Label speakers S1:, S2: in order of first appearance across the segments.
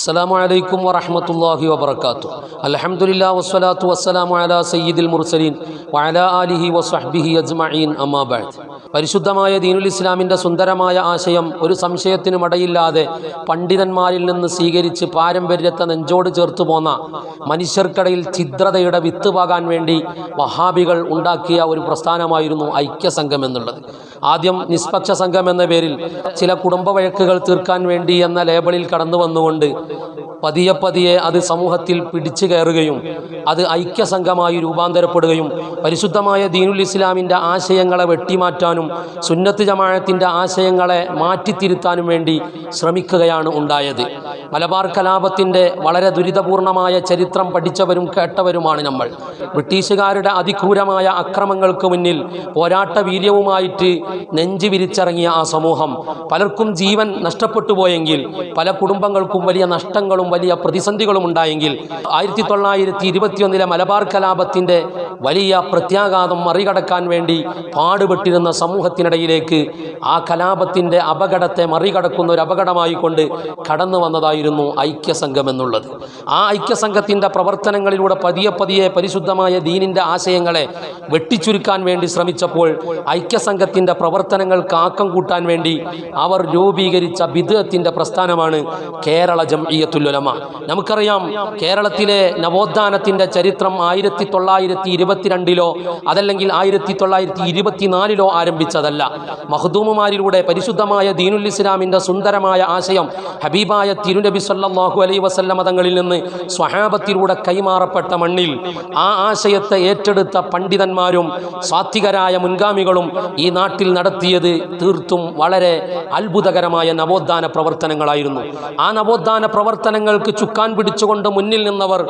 S1: അസ്സലാമു അലൈക്കും വറഹ്മത്തുള്ളാഹി വബറകാതുഹു. അൽഹംദുലില്ലാ വസ്സലാത്തു വസ്സലാമു അലാ സയ്യിദിൽ മുർസലീൻ വഅലാ ആലിഹി വസ്വഹ്ബിഹി അജ്മഈൻ അമ്മാ ബഅദ്. പരിശുദ്ധമായ ദീനുൽ ഇസ്ലാമിൻ്റെ സുന്ദരമായ ആശയം ഒരു സംശയത്തിനും ഇടയില്ലാതെ പണ്ഡിതന്മാരിൽ നിന്ന് സ്വീകരിച്ച് പാരമ്പര്യത്തെ നെഞ്ചോട് ചേർത്ത് പോന്ന മനുഷ്യർക്കിടയിൽ ഛിദ്രതയുടെ വിത്ത് പാകാൻ വേണ്ടി വഹാബികൾ ഉണ്ടാക്കിയ ഒരു പ്രസ്ഥാനമായിരുന്നു ഐക്യസംഘം എന്നുള്ളത്. ആദ്യം നിഷ്പക്ഷ സംഘം എന്ന പേരിൽ ചില കുടുംബ വഴക്കുകൾ തീർക്കാൻ വേണ്ടി എന്ന ലേബലിൽ കടന്നു വന്നുകൊണ്ട് പതിയെ പതിയെ അത് സമൂഹത്തിൽ പിടിച്ചു കയറുകയും അത് ഐക്യസംഘമായി രൂപാന്തരപ്പെടുകയും പരിശുദ്ധമായ ദീനുൽ ഇസ്ലാമിൻ്റെ ആശയങ്ങളെ വെട്ടിമാറ്റാനും സുന്നത്ത് ജമാഅത്തിൻ്റെ ആശയങ്ങളെ മാറ്റിത്തിരുത്താനും വേണ്ടി ശ്രമിക്കുകയാണ് ഉണ്ടായത്. മലബാർ കലാപത്തിൻ്റെ വളരെ ദുരിതപൂർണമായ ചരിത്രം പഠിച്ചവരും കേട്ടവരുമാണ് നമ്മൾ. ബ്രിട്ടീഷുകാരുടെ അതിക്രൂരമായ അക്രമങ്ങൾക്ക് മുന്നിൽ പോരാട്ട വീര്യവുമായിട്ട് നെഞ്ചു വിരിച്ചിറങ്ങിയ ആ സമൂഹം പലർക്കും ജീവൻ നഷ്ടപ്പെട്ടു പോയെങ്കിൽ, പല കുടുംബങ്ങൾക്കും വലിയ നഷ്ടങ്ങളും വലിയ പ്രതിസന്ധികളും ഉണ്ടായെങ്കിൽ 1921 മലബാർ കലാപത്തിൻ്റെ വലിയ പ്രത്യാഘാതം മറികടക്കാൻ വേണ്ടി പാടുപെട്ടിരുന്ന സമൂഹത്തിനിടയിലേക്ക് ആ കലാപത്തിൻ്റെ അപകടത്തെ മറികടക്കുന്ന ഒരു അപകടമായി കൊണ്ട് കടന്നു വന്നതായിരുന്നു ഐക്യസംഘം എന്നുള്ളത്. ആ ഐക്യസംഘത്തിൻ്റെ പ്രവർത്തനങ്ങളിലൂടെ പതിയെ പതിയെ പരിശുദ്ധമായ ദീനിൻ്റെ ആശയങ്ങളെ വെട്ടിച്ചുരുക്കാൻ വേണ്ടി ശ്രമിച്ചപ്പോൾ ഐക്യസംഘത്തിൻ്റെ പ്രവർത്തനങ്ങൾക്ക് ആക്കം കൂട്ടാൻ വേണ്ടി അവർ രൂപീകരിച്ച ബിദ്അത്തിൻ്റെ പ്രസ്ഥാനമാണ് കേരള ജംഇയ്യത്തുൽ ഉലമ. നമുക്കറിയാം, കേരളത്തിലെ നവോത്ഥാനത്തിൻ്റെ ചരിത്രം 1922 അതല്ലെങ്കിൽ 1924 ആരംഭിച്ചതല്ല. മഖ്ദൂമുമാരിലൂടെ പരിശുദ്ധമായ ദീനുൽ ഇസ്ലാമിൻ്റെ സുന്ദരമായ ആശയം ഹബീബായ തിരുനബി സല്ലല്ലാഹു അലൈഹി വസല്ലം തങ്ങളിൽ നിന്ന് സ്വഹാബത്തിലൂടെ കൈമാറപ്പെട്ട മണ്ണിൽ ആ ആശയത്തെ ഏറ്റെടുത്ത പണ്ഡിതന്മാരും സാത്വികരായ മുൻഗാമികളും ഈ നാട്ടിൽ നടത്തിയത് തീർത്തും വളരെ അത്ഭുതകരമായ നവോത്ഥാന പ്രവർത്തനങ്ങളായിരുന്നു. ആ നവോത്ഥാന പ്രവർത്തനങ്ങൾക്ക് ചുക്കാൻ പിടിച്ചുകൊണ്ട് മുന്നിൽ നിന്നവർ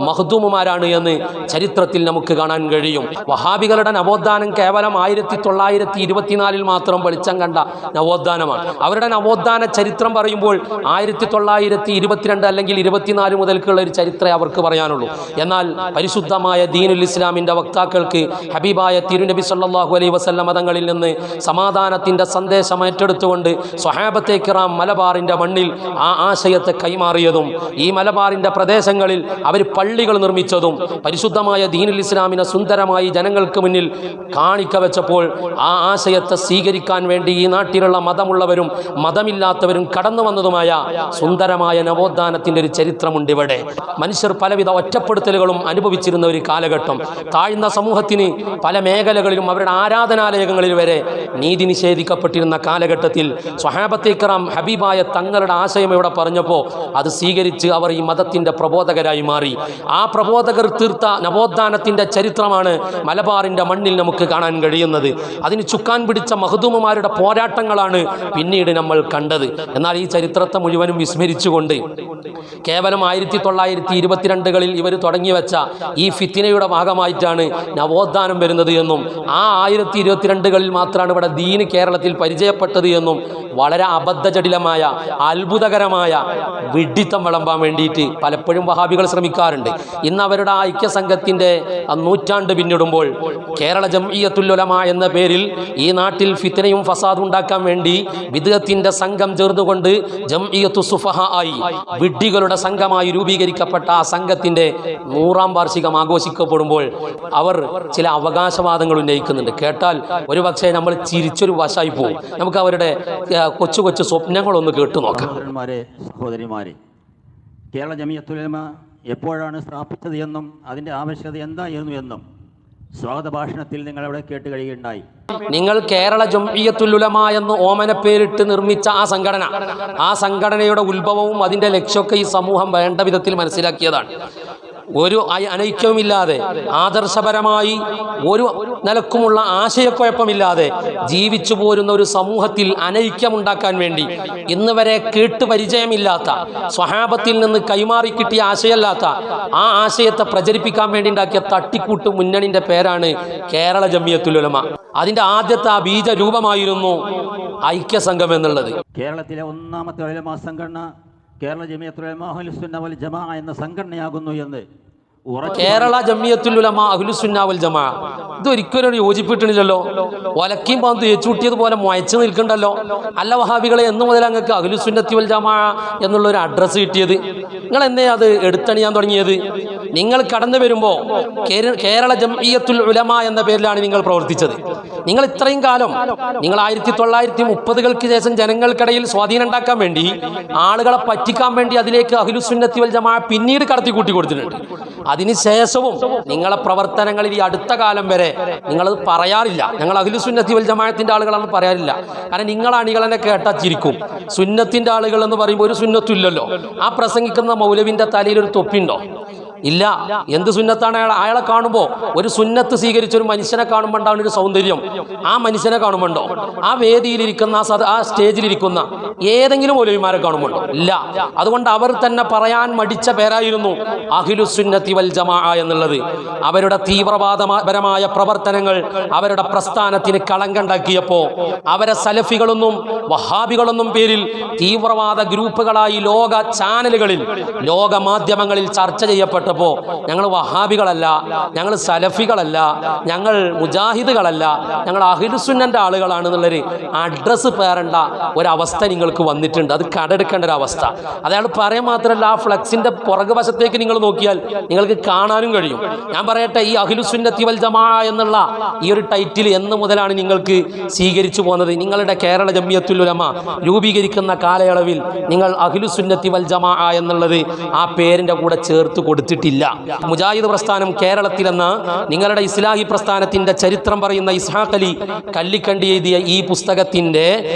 S1: മഖ്ദൂമുമാരാണ് എന്ന് ചരിത്രത്തിൽ നമുക്ക് കാണാൻ കഴിയും. വഹാബികളുടെ നവോത്ഥാനം കേവലം 1924 മാത്രം വെളിച്ചം കണ്ട നവോത്ഥാനമാണ്. അവരുടെ നവോത്ഥാന ചരിത്രം പറയുമ്പോൾ 1922 അല്ലെങ്കിൽ 24 മുതൽക്കുള്ള ഒരു ചരിത്രമേ അവർക്ക് പറയാനുള്ളൂ. എന്നാൽ പരിശുദ്ധമായ ദീനുൽ ഇസ്ലാമിൻ്റെ വക്താക്കൾക്ക് ഹബീബായ തിരുനബി സല്ലല്ലാഹു അലൈഹി വസല്ലം തങ്ങളിൽ നിന്ന് സമാധാനത്തിൻ്റെ സന്ദേശം ഏറ്റെടുത്തുകൊണ്ട് സ്വഹാബത്തെ കിറാം മലബാറിൻ്റെ മണ്ണിൽ ആ ആശയത്തെ കൈമാറിയതും ഈ മലബാറിൻ്റെ പ്രദേശങ്ങളിൽ അവർ പള്ളികൾ നിർമ്മിച്ചതും പരിശുദ്ധമായ ദീനുൽ ഇസ്ലാമിനെ സുന്ദരമായി ജനങ്ങൾക്ക് മുന്നിൽ കാണിക്ക വെച്ചപ്പോൾ ആ ആശയത്തെ സ്വീകരിക്കാൻ വേണ്ടി ഈ നാട്ടിലുള്ള മതമുള്ളവരും മതമില്ലാത്തവരും കടന്നു വന്നതുമായ സുന്ദരമായ നവോത്ഥാനത്തിൻ്റെ ഒരു ചരിത്രമുണ്ട് ഇവിടെ. മനുഷ്യർ പലവിധ ഒറ്റപ്പെടുത്തലുകളും അനുഭവിച്ചിരുന്ന ഒരു കാലഘട്ടം. താഴ്ന്ന സമൂഹത്തിന് പല മേഖലകളിലും അവരുടെ ആരാധനാലയങ്ങളിൽ വരെ നീതി നിഷേധിക്കപ്പെട്ടിരുന്ന കാലഘട്ടത്തിൽ സ്വഹാബത്തെ കിറാം ഹബീബായ തങ്ങളുടെ ആശയം ഇവിടെ പറഞ്ഞപ്പോൾ അത് സ്വീകരിച്ച് അവർ ഈ മതത്തിൻ്റെ പ്രബോധകരായി മാറി. ആ പ്രബോധകർ തീർത്ത നവോത്ഥാനത്തിൻ്റെ ചരിത്രമാണ് മലബാറിൻ്റെ മണ്ണിൽ നമുക്ക് കാണാൻ കഴിയുന്നത്. അതിന് ചുക്കാൻ പിടിച്ച മഖ്ദൂമുമാരുടെ പോരാട്ടങ്ങളാണ് പിന്നീട് നമ്മൾ കണ്ടത്. എന്നാൽ ഈ ചരിത്രത്തെ മുഴുവനും വിസ്മരിച്ചുകൊണ്ട് കേവലം 1922 ഇവർ തുടങ്ങി വെച്ച ഈ ഫിത്തിനയുടെ ഭാഗമായിട്ടാണ് നവോത്ഥാനം വരുന്നത് എന്നും ആ 1922 മാത്രമാണ് ഇവിടെ ദീന് കേരളത്തിൽ പരിചയപ്പെട്ടത് എന്നും വളരെ അബദ്ധജടിലമായ അത്ഭുതകരമായ വിഡ്ഢിത്തം വിളമ്പാൻ വേണ്ടിയിട്ട് പലപ്പോഴും വഹാബികൾ ശ്രമിക്കാറുണ്ട്. ഇന്ന് അവരുടെ ഐക്യസംഘത്തിൻ്റെ നൂറ്റാണ്ട് പിന്നിടുമ്പോൾ കേരള ജംഇയ്യത്തുൽ ഉലമ എന്ന പേരിൽ ഈ നാട്ടിൽ ഫിത്നയും ഫസാദും ഉണ്ടാക്കാൻ വേണ്ടി ബിദ്അത്തിൻ്റെ സംഘം ചേർന്നുകൊണ്ട് ജംഇയ്യത്തു സുഫഹ ആയി വിഡ്ഢികളുടെ സംഘമായി രൂപീകരിക്കപ്പെട്ട ആ സംഘത്തിൻ്റെ 100ാം വാർഷികം ആഘോഷിക്കപ്പെടുമ്പോൾ അവർ ചില അവകാശവാദങ്ങൾ ഉന്നയിക്കുന്നുണ്ട്. കേട്ടാൽ ഒരുപക്ഷെ നമ്മൾ ചിരിച്ചൊരു വശമായി പോകും. നമുക്ക് അവരുടെ കൊച്ചു കൊച്ചു സ്വപ്നങ്ങളൊന്ന് കേട്ടു നോക്കാം.
S2: സഹോദരിമാരെ, കേരള ജംഇയ്യത്തുൽ ഉലമ എപ്പോഴാണ് സ്ഥാപിച്ചത് എന്നും അതിൻ്റെ ആവശ്യകത എന്തായിരുന്നു എന്നും സ്വാഗത ഭാഷണത്തിൽ നിങ്ങളവിടെ കേട്ട് കഴിയുകയുണ്ടായി.
S1: നിങ്ങൾ കേരള ജംഇയ്യത്തുൽ ഉലമ എന്ന് ഓമന പേരിട്ട് നിർമ്മിച്ച ആ സംഘടനയുടെ ഉത്ഭവവും അതിൻ്റെ ലക്ഷ്യമൊക്കെ ഈ സമൂഹം വേണ്ട വിധത്തിൽ മനസ്സിലാക്കിയതാണ്. ഒരു അനൈക്യവുമില്ലാതെ ആദർശപരമായി ഒരു നിലക്കുമുള്ള ആശയക്കുഴപ്പമില്ലാതെ ജീവിച്ചു പോരുന്ന ഒരു സമൂഹത്തിൽ അനൈക്യമുണ്ടാക്കാൻ വേണ്ടി ഇന്ന് വരെ കേട്ട് പരിചയമില്ലാത്ത സ്വഹാബത്തിൽ നിന്ന് കൈമാറി കിട്ടിയ ആശയമല്ലാത്ത ആ ആശയത്തെ പ്രചരിപ്പിക്കാൻ വേണ്ടി ഉണ്ടാക്കിയ തട്ടിക്കൂട്ട് മുന്നണിൻ്റെ പേരാണ് കേരള ജംഇയ്യത്തുൽ ഉലമ. അതിൻ്റെ ആദ്യത്തെ ആ ബീജരൂപമായിരുന്നു ഐക്യസംഘം എന്നുള്ളത്.
S2: കേരളത്തിലെ ഒന്നാമത്തെ ഉലമാ സംഘടന കേരള ജംഇയ്യത്തുൽ ഉലമ അഹ്ലുസുന്ന വൽ ജമാഅ എന്ന സംഘടനയാകുന്നു എന്ന്
S1: കേരള ജമിയത്തുൽ ഉലമ അഹ്ലുസുന്ന വൽ ജമാ ഇതൊരിക്കലും യോജിപ്പിട്ടില്ലല്ലോ. ഒലക്കീം പാന്ത് ഏച്ചൂട്ടിയതുപോലെ മുയച്ചു നിൽക്കണ്ടല്ലോ. അല്ല വഹാബികളെ എന്ന് മുതൽ അങ്ങക്ക് അഹ്ലുസുന്നത്തി വൽ ജമാ എന്നുള്ളൊരു അഡ്രസ്സ് കിട്ടിയത്? നിങ്ങൾ എന്നേ അത് എടുത്തണിയാൻ തുടങ്ങിയത്? നിങ്ങൾ കടന്നു വരുമ്പോൾ കേരള ജംഇയ്യത്തുൽ ഉലമ എന്ന പേരിലാണ് നിങ്ങൾ പ്രവർത്തിച്ചത്. നിങ്ങൾ ഇത്രയും കാലം നിങ്ങൾ 1930-കൾക്ക് ശേഷം ജനങ്ങൾക്കിടയിൽ സ്വാധീനം ഉണ്ടാക്കാൻ വേണ്ടി, ആളുകളെ പറ്റിക്കാൻ വേണ്ടി അതിലേക്ക് അഹ്ലുസുന്നത്തി വൽ ജമാ പിന്നീട് കടത്തി കൂട്ടി കൊടുത്തിട്ടുണ്ട്. അതിനുശേഷവും നിങ്ങളെ പ്രവർത്തനങ്ങളിൽ ഈ അടുത്ത കാലം വരെ നിങ്ങളത് പറയാറില്ല. ഞങ്ങൾ അഹ്ലുസുന്നത്തി വൽ ജമാഅത്തിന്റെ ആളുകളാണെന്ന് പറയാറില്ല. കാരണം നിങ്ങൾ അണികളെന്നെ കേട്ടാ ചിരിക്കും. സുന്നത്തിന്റെ ആളുകൾ എന്ന് പറയുമ്പോൾ ഒരു സുന്നത്തും ഇല്ലല്ലോ. ആ പ്രസംഗിക്കുന്ന മൗലവിന്റെ തലയിൽ ഒരു തൊപ്പിയുണ്ടോ? ഇല്ല. എന്ത് സുന്നത്താണ്? അയാളെ കാണുമ്പോൾ ഒരു സുന്നത്ത് സ്വീകരിച്ച ഒരു മനുഷ്യനെ കാണുമ്പോൾ ഉണ്ടാവുന്ന ഒരു സൗന്ദര്യം ആ മനുഷ്യനെ കാണുമ്പോണ്ടോ? ആ വേദിയിലിരിക്കുന്ന ആ സ്റ്റേജിലിരിക്കുന്ന ഏതെങ്കിലും മൗലവിമാരെ കാണുമ്പോണ്ടോ? ഇല്ല. അതുകൊണ്ട് അവർ തന്നെ പറയാൻ മടിച്ച പേരായിരുന്നു അഹ്ലുസുന്നത്തി വൽ ജമാ എന്നുള്ളത്. അവരുടെ തീവ്രവാദപരമായ പ്രവർത്തനങ്ങൾ അവരുടെ പ്രസ്ഥാനത്തിന് കളങ്കമുണ്ടാക്കിയപ്പോൾ അവരെ സലഫികളൊന്നും വഹാബികളൊന്നും പേരിൽ തീവ്രവാദ ഗ്രൂപ്പുകളായി ലോക ചാനലുകളിൽ, ലോക മാധ്യമങ്ങളിൽ ചർച്ച ചെയ്യപ്പെട്ട ഞങ്ങൾ വഹാബികളല്ല, ഞങ്ങൾ സലഫികളല്ല, ഞങ്ങൾ മുജാഹിദുകളല്ല, ഞങ്ങൾ അഹ്ലുസുന്നന്റെ ആളുകളാണെന്നുള്ളൊരു അഡ്രസ്സ് പേരേണ്ട ഒരവസ്ഥ നിങ്ങൾക്ക് വന്നിട്ടുണ്ട്. അത് കടെടുക്കേണ്ട ഒരു അവസ്ഥ. അയാൾ പറയാൻ മാത്രമല്ല, ആ ഫ്ലക്സിന്റെ പുറകു വശത്തേക്ക് നിങ്ങൾ നോക്കിയാൽ നിങ്ങൾക്ക് കാണാനും കഴിയും. ഞാൻ പറയട്ടെ, ഈ അഹ്ലുസുന്നത്തി വൽ ജമാ എന്നുള്ള ഈ ഒരു ടൈറ്റിൽ എന്ന് മുതലാണ് നിങ്ങൾക്ക് സ്വീകരിച്ചു പോകുന്നത്? നിങ്ങളുടെ കേരള ജംഇയ്യത്തുൽ ഉലമ രൂപീകരിക്കുന്ന കാലയളവിൽ നിങ്ങൾ അഹ്ലുസുന്നത്തി വൽ ജമാ എന്നുള്ളത് ആ പേരിന്റെ കൂടെ ചേർത്ത് കൊടുത്തിട്ടില്ല. മുജാഹിദ് പ്രസ്ഥാനം കേരളത്തിലെന്ന നിങ്ങളുടെ ഇസ്ലാഹി പ്രസ്ഥാനത്തിന്റെ ചരിത്രം പറയുന്ന ഇസ്ഹാഖ് അലി കല്ലിക്കണ്ടി എഴുതിയ ഈ പുസ്തകത്തിന്റെ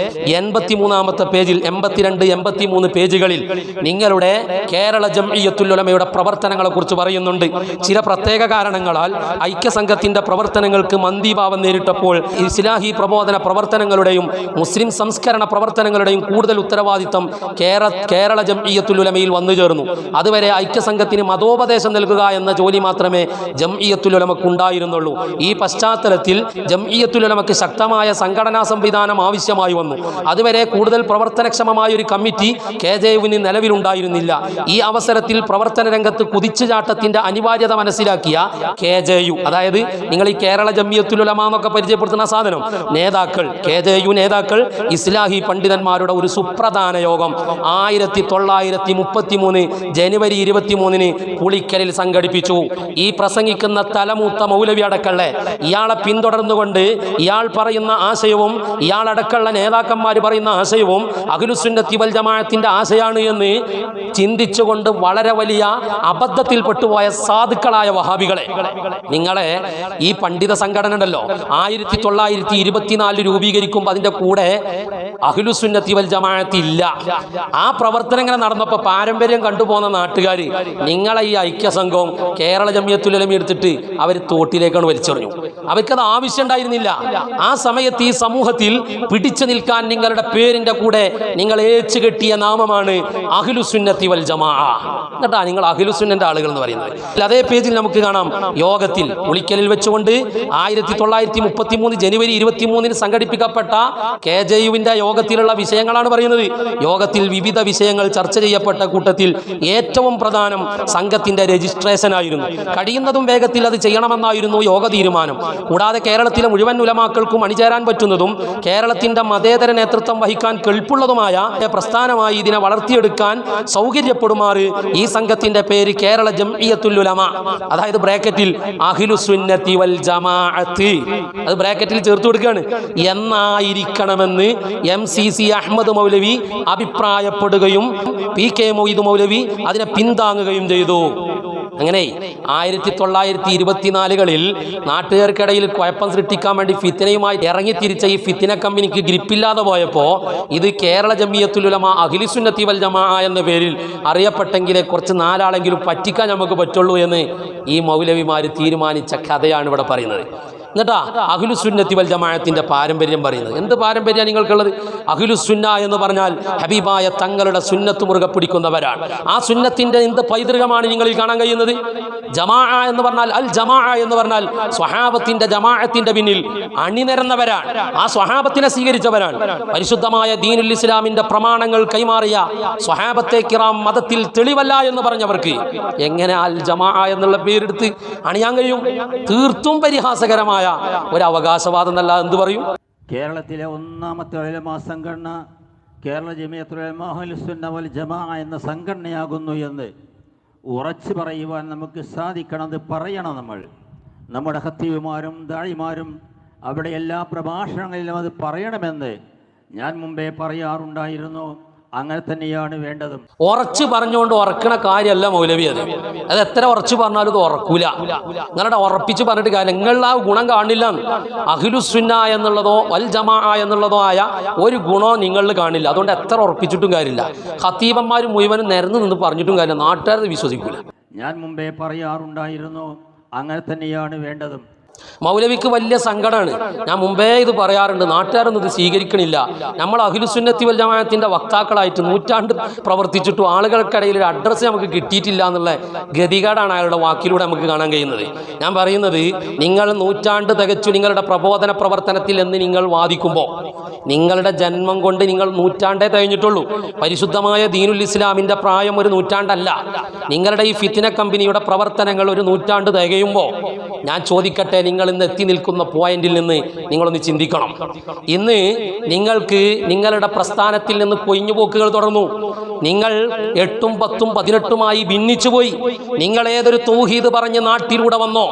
S1: 83-ാമത്തെ പേജിൽ 82-83 പേജുകളിൽ നിങ്ങളുടെ കേരള ജംഇയ്യത്തുൽ ഉലമയുടെ പ്രവർത്തനങ്ങളെ കുറിച്ച് പറയുന്നുണ്ട്. ചില പ്രത്യേക കാരണങ്ങളാൽ ഐക്യസംഘത്തിന്റെ പ്രവർത്തനങ്ങൾക്ക് മന്ദീഭാവം നേരിട്ടപ്പോൾ ഇസ്ലാഹി പ്രബോധന പ്രവർത്തനങ്ങളുടെയും മുസ്ലിം സംസ്കരണ പ്രവർത്തനങ്ങളുടെയും കൂടുതൽ ഉത്തരവാദിത്തം കേരള ജംഇയ്യത്തുൽ ഉലമയിൽ വന്നു ചേർന്നു. അതുവരെ ഐക്യസംഘത്തിന് മതോപദേശം നൽകുക എന്ന ജോലി മാത്രമേ ജംഇയ്യത്തുൽ ഉലമക്ക് ഉണ്ടായിരുന്നുള്ളൂ. ഈ പശ്ചാത്തലത്തിൽ ജംഇയ്യത്തുൽ ഉലമക്ക് ശക്തമായ സംഘടനാ സംവിധാനം ആവശ്യമായി വന്നു. അതുവരെ കൂടുതൽ പ്രവർത്തനക്ഷമമായ ഒരു കമ്മിറ്റി KJUവിന് നിലവിലുണ്ടായിരുന്നില്ല. ഈ അവസരത്തിൽ പ്രവർത്തന രംഗത്ത് കുതിച്ചുചാട്ടത്തിന്റെ അനിവാര്യത മനസ്സിലാക്കിയ KJU, അതായത് നിങ്ങൾ ഈ കേരള ജംഇയ്യത്തുൽ ഉലമ എന്നൊക്കെ പരിചയപ്പെടുത്തുന്ന സാധനം, നേതാക്കൾ, KJU നേതാക്കൾ ഇസ്ലാഹി പണ്ഡിതന്മാരുടെ ഒരു സുപ്രധാന യോഗം 1933 ജനുവരി 23-ന് പുളിക്കലിൽ സംഘടിപ്പിച്ചു. ഈ പ്രസംഗിക്കുന്ന തലമൂത്ത മൗലവി അടക്കള്ളെ ഇയാളെ പിന്തുടർന്നുകൊണ്ട് ഇയാൾ പറയുന്ന ആശയവും ഇയാളടക്കമുള്ള നേതാക്കന്മാർ പറയുന്ന ആശയവും അഹ്ലുസുന്നത്തി വൽ ജമാഅത്തിന്റെ ആശയമാണ് എന്ന് ചിന്തിച്ചുകൊണ്ട് വളരെ വലിയ അബദ്ധത്തിൽ പെട്ടുപോയ സാധുക്കളായ വഹാബികളെ, നിങ്ങളെ ഈ പണ്ഡിത സംഘടന ഉണ്ടല്ലോ 1924 രൂപീകരിക്കുമ്പോൾ അതിന്റെ കൂടെ അഹ്ലുസുന്നത്തി വൽ ജമാഅത്ത് ഇല്ല. ആ പ്രവർത്തനങ്ങൾ നടന്നപ്പോൾ പാരമ്പര്യം കണ്ടുപോകുന്ന നാട്ടുകാർ നിങ്ങളെ ഈ ഐക്യസംഘവും കേരള ജംഇയ്യത്തുൽ ഉലമ എടുത്തിട്ട് അവർ തോട്ടിലേക്കാണ് വലിച്ചെറിഞ്ഞു. അവർക്കത് ആവശ്യം ഉണ്ടായിരുന്നില്ല. ആ സമയത്ത് ഈ സമൂഹത്തിൽ പിടിച്ചു നിൽക്കാൻ നിങ്ങളുടെ പേരിന്റെ കൂടെ നിങ്ങൾ ഏച്ചുകെട്ടിയ നാമമാണ് അഹ്ലുസുന്നത്തി വൽ ജമാ. എന്നിട്ടാ നിങ്ങൾ അഹ്ലുസുന്നന്റെ ആളുകൾ എന്ന് പറയുന്നത്. അതേ പേജിൽ നമുക്ക് കാണാം, യോഗത്തിൽ പുളിക്കലിൽ വെച്ചുകൊണ്ട് 1933 ജനുവരി 23-ന് സംഘടിപ്പിക്കപ്പെട്ട KJUവിന്റെ യോഗത്തിലുള്ള വിഷയങ്ങളാണ് പറയുന്നത്. യോഗത്തിൽ വിവിധ വിഷയങ്ങൾ ചർച്ച ചെയ്യപ്പെട്ട കൂട്ടത്തിൽ ഏറ്റവും പ്രധാനം സംഘത്തിന്റെ രജിസ്ട്രേഷൻ ആയിരുന്നു. കഴിയുന്നതും വേഗത്തിൽ അത് ചെയ്യണമെന്നായിരുന്നു യോഗ തീരുമാനം. കൂടാതെ കേരളത്തിലെ മുഴുവൻ ഉലമാക്കൾക്കും അണിചേരാൻ പറ്റുന്നതും കേരളത്തിന്റെ മതേതര നേതൃത്വം വഹിക്കാൻ കെൽപ്പുള്ളതുമായ പ്രസ്ഥാനമായി ഇതിനെ വളർത്തിയെടുക്കാൻ സൗകര്യപ്പെടുമാറ് ഈ സംഘത്തിന്റെ പേര് കേരള ജംഇയ്യത്തുൽ ഉലമ, അതായത് ബ്രാക്കറ്റിൽ അഹ്ലുസുന്നത്തി വൽ ജമാഅത്ത്, അത് ബ്രാക്കറ്റിൽ ചേർത്ത് കൊടുക്കുകയാണ്, എന്നായിരിക്കണമെന്ന് MCC അഹ്മദ് മൗലവി അഭിപ്രായപ്പെടുകയും PK മൊയ്ദ് മൗലവി അതിനെ പിന്താങ്ങുകയും ചെയ്തു. അങ്ങനെ 1924-കളിൽ നാട്ടുകാർക്കിടയിൽ കുഴപ്പം സൃഷ്ടിക്കാൻ വേണ്ടി ഫിത്തിനയുമായി ഇറങ്ങിത്തിരിച്ച ഈ ഫിത്തിന കമ്പനിക്ക് ഗ്രിപ്പില്ലാതെ പോയപ്പോൾ ഇത് കേരള ജംഇയ്യത്തുൽ ഉലമ അഹ്ലുസുന്നത്തി വൽ ജമാ എന്ന പേരിൽ അറിയപ്പെട്ടെങ്കിലേ കുറച്ച് നാലാളെങ്കിലും പറ്റിക്കാൻ നമുക്ക് പറ്റുള്ളൂ എന്ന് ഈ മൗലവിമാർ തീരുമാനിച്ച കഥയാണ് ഇവിടെ പറയുന്നത്. എന്നിട്ടാ അഹ്ലുസുന്നത്തി വൽ ജമാഅത്തിന്റെ പാരമ്പര്യം പറയുന്നത്. എന്ത് പാരമ്പര്യമാണ് നിങ്ങൾക്കുള്ളത്? അഹ്ലുസുന്ന എന്ന് പറഞ്ഞാൽ ഹബീബായ തങ്ങളുടെ സുന്നത്ത് മുറുകെ പിടിക്കുന്നവരാണ്. ആ സുന്നത്തിന്റെ എന്ത് പൈതൃകമാണ് നിങ്ങളിൽ കാണാൻ കഴിയുന്നത്? പറയുന്നത്? ജമാ എന്ന് പറഞ്ഞാൽ അൽ ജമാ എന്ന് പറഞ്ഞാൽ സ്വഹാബത്തിന്റെ ജമാഅത്തിന്റെ പിന്നിൽ അണിനിരന്നവരാണ്, ആ സ്വഹാബത്തിനെ സ്വീകരിച്ചവരാണ്. പരിശുദ്ധമായ ദീനുൽ ഇസ്ലാമിന്റെ പ്രമാണങ്ങൾ കൈമാറിയ സ്വഹാബത്തെ കിറാം മതത്തിൽ തെളിവല്ല എന്ന് പറഞ്ഞവർക്ക് എങ്ങനെ അൽ ജമാ എന്നുള്ള പേരെടുത്ത് അണിയാൻ കഴിയും? തീർത്തും പരിഹാസകരമായ ഒരു അവകാശവാദം എന്നല്ല എന്ത് പറയും?
S2: കേരളത്തിലെ ഒന്നാമത്തെ ഉലമാ സംഘടന കേരള ജമിയത്തുൽ ഉലമാ അഹ്ലുസ് സുന്ന വൽ ജമാ എന്ന സംഘടനയാകുന്നു എന്ന് ഉറച്ചു പറയുവാൻ നമുക്ക് സാധിക്കണം. അത് പറയണം. നമ്മുടെ ഖത്തീബുമാരും ദാഇമാരും അവിടെ എല്ലാ പ്രഭാഷണങ്ങളിലും അത് പറയണമെന്ന് ഞാൻ മുമ്പേ പറയാറുണ്ടായിരുന്നു. അങ്ങനെ തന്നെയാണ് വേണ്ടതും.
S1: ഉറച്ചു പറഞ്ഞുകൊണ്ട് ഉറക്കണ കാര്യമല്ല മൗലവി. അത് എത്ര ഉറച്ചു പറഞ്ഞാലും ഇത് ഉറക്കൂല. നിങ്ങളുടെ ഉറപ്പിച്ച് പറഞ്ഞിട്ട് കാര്യം നിങ്ങളുടെ ആ ഗുണം കാണില്ല. അഹ്ലുസുന്ന എന്നുള്ളതോ വൽ ജമാ എന്നുള്ളതോ ആയ ഒരു ഗുണവും നിങ്ങളിൽ കാണില്ല. അതുകൊണ്ട് എത്ര ഉറപ്പിച്ചിട്ടും കാര്യമില്ല. ഖത്തീബന്മാർ മുഴുവനും നിരന്ന് നിന്ന് പറഞ്ഞിട്ടും കാര്യമില്ല. നാട്ടുകാരത് വിശ്വസിക്കൂല.
S2: ഞാൻ മുമ്പേ പറയാറുണ്ടായിരുന്നു. അങ്ങനെ തന്നെയാണ് വേണ്ടതും.
S1: മൗലവിക്ക് വലിയ സങ്കടമാണ്. ഞാൻ മുമ്പേ ഇത് പറയാറുണ്ട്, നാട്ടുകാരൊന്നും ഇത് സ്വീകരിക്കണില്ല. നമ്മൾ അഹ്ലുസുന്നത്തി വൽ ജമാഅത്തിന്റെ വക്താക്കളായിട്ട് നൂറ്റാണ്ട് പ്രവർത്തിച്ചിട്ടും ആളുകൾക്കിടയിൽ ഒരു അഡ്രസ്സ് നമുക്ക് കിട്ടിയിട്ടില്ല എന്നുള്ള ഗതികേടാണ് അയാളുടെ വാക്കിലൂടെ നമുക്ക് കാണാൻ കഴിയുന്നത്. ഞാൻ പറയുന്നത്, നിങ്ങൾ നൂറ്റാണ്ട് തികച്ചു നിങ്ങളുടെ പ്രബോധന പ്രവർത്തനത്തിൽ എന്ന് നിങ്ങൾ വാദിക്കുമ്പോൾ നിങ്ങളുടെ ജന്മം കൊണ്ട് നിങ്ങൾ നൂറ്റാണ്ടേ തികഞ്ഞിട്ടുള്ളൂ. പരിശുദ്ധമായ ദീനുൽ ഇസ്ലാമിന്റെ പ്രായം ഒരു നൂറ്റാണ്ടല്ല. നിങ്ങളുടെ ഈ ഫിത്ന കമ്പനിയുടെ പ്രവർത്തനങ്ങൾ ഒരു നൂറ്റാണ്ട് തികയുമ്പോൾ ഞാൻ ചോദിക്കട്ടെ, നിങ്ങൾ ഇന്ന് എത്തി നിൽക്കുന്ന പോയിന്റിൽ നിന്ന് നിങ്ങളൊന്ന് ചിന്തിക്കണം. ഇന്ന് നിങ്ങൾക്ക് നിങ്ങളുടെ പ്രസ്ഥാനത്തിൽ നിന്ന് കൊഴിഞ്ഞുപോക്കുകൾ തുടർന്നു. നിങ്ങൾ 8ഉം 10ഉം 18ഉമായി ഭിന്നിച്ചുപോയി. നിങ്ങൾ ഏതൊരു തൗഹീദ് പറഞ്ഞ് നാട്ടിലൂടെ വന്നോ?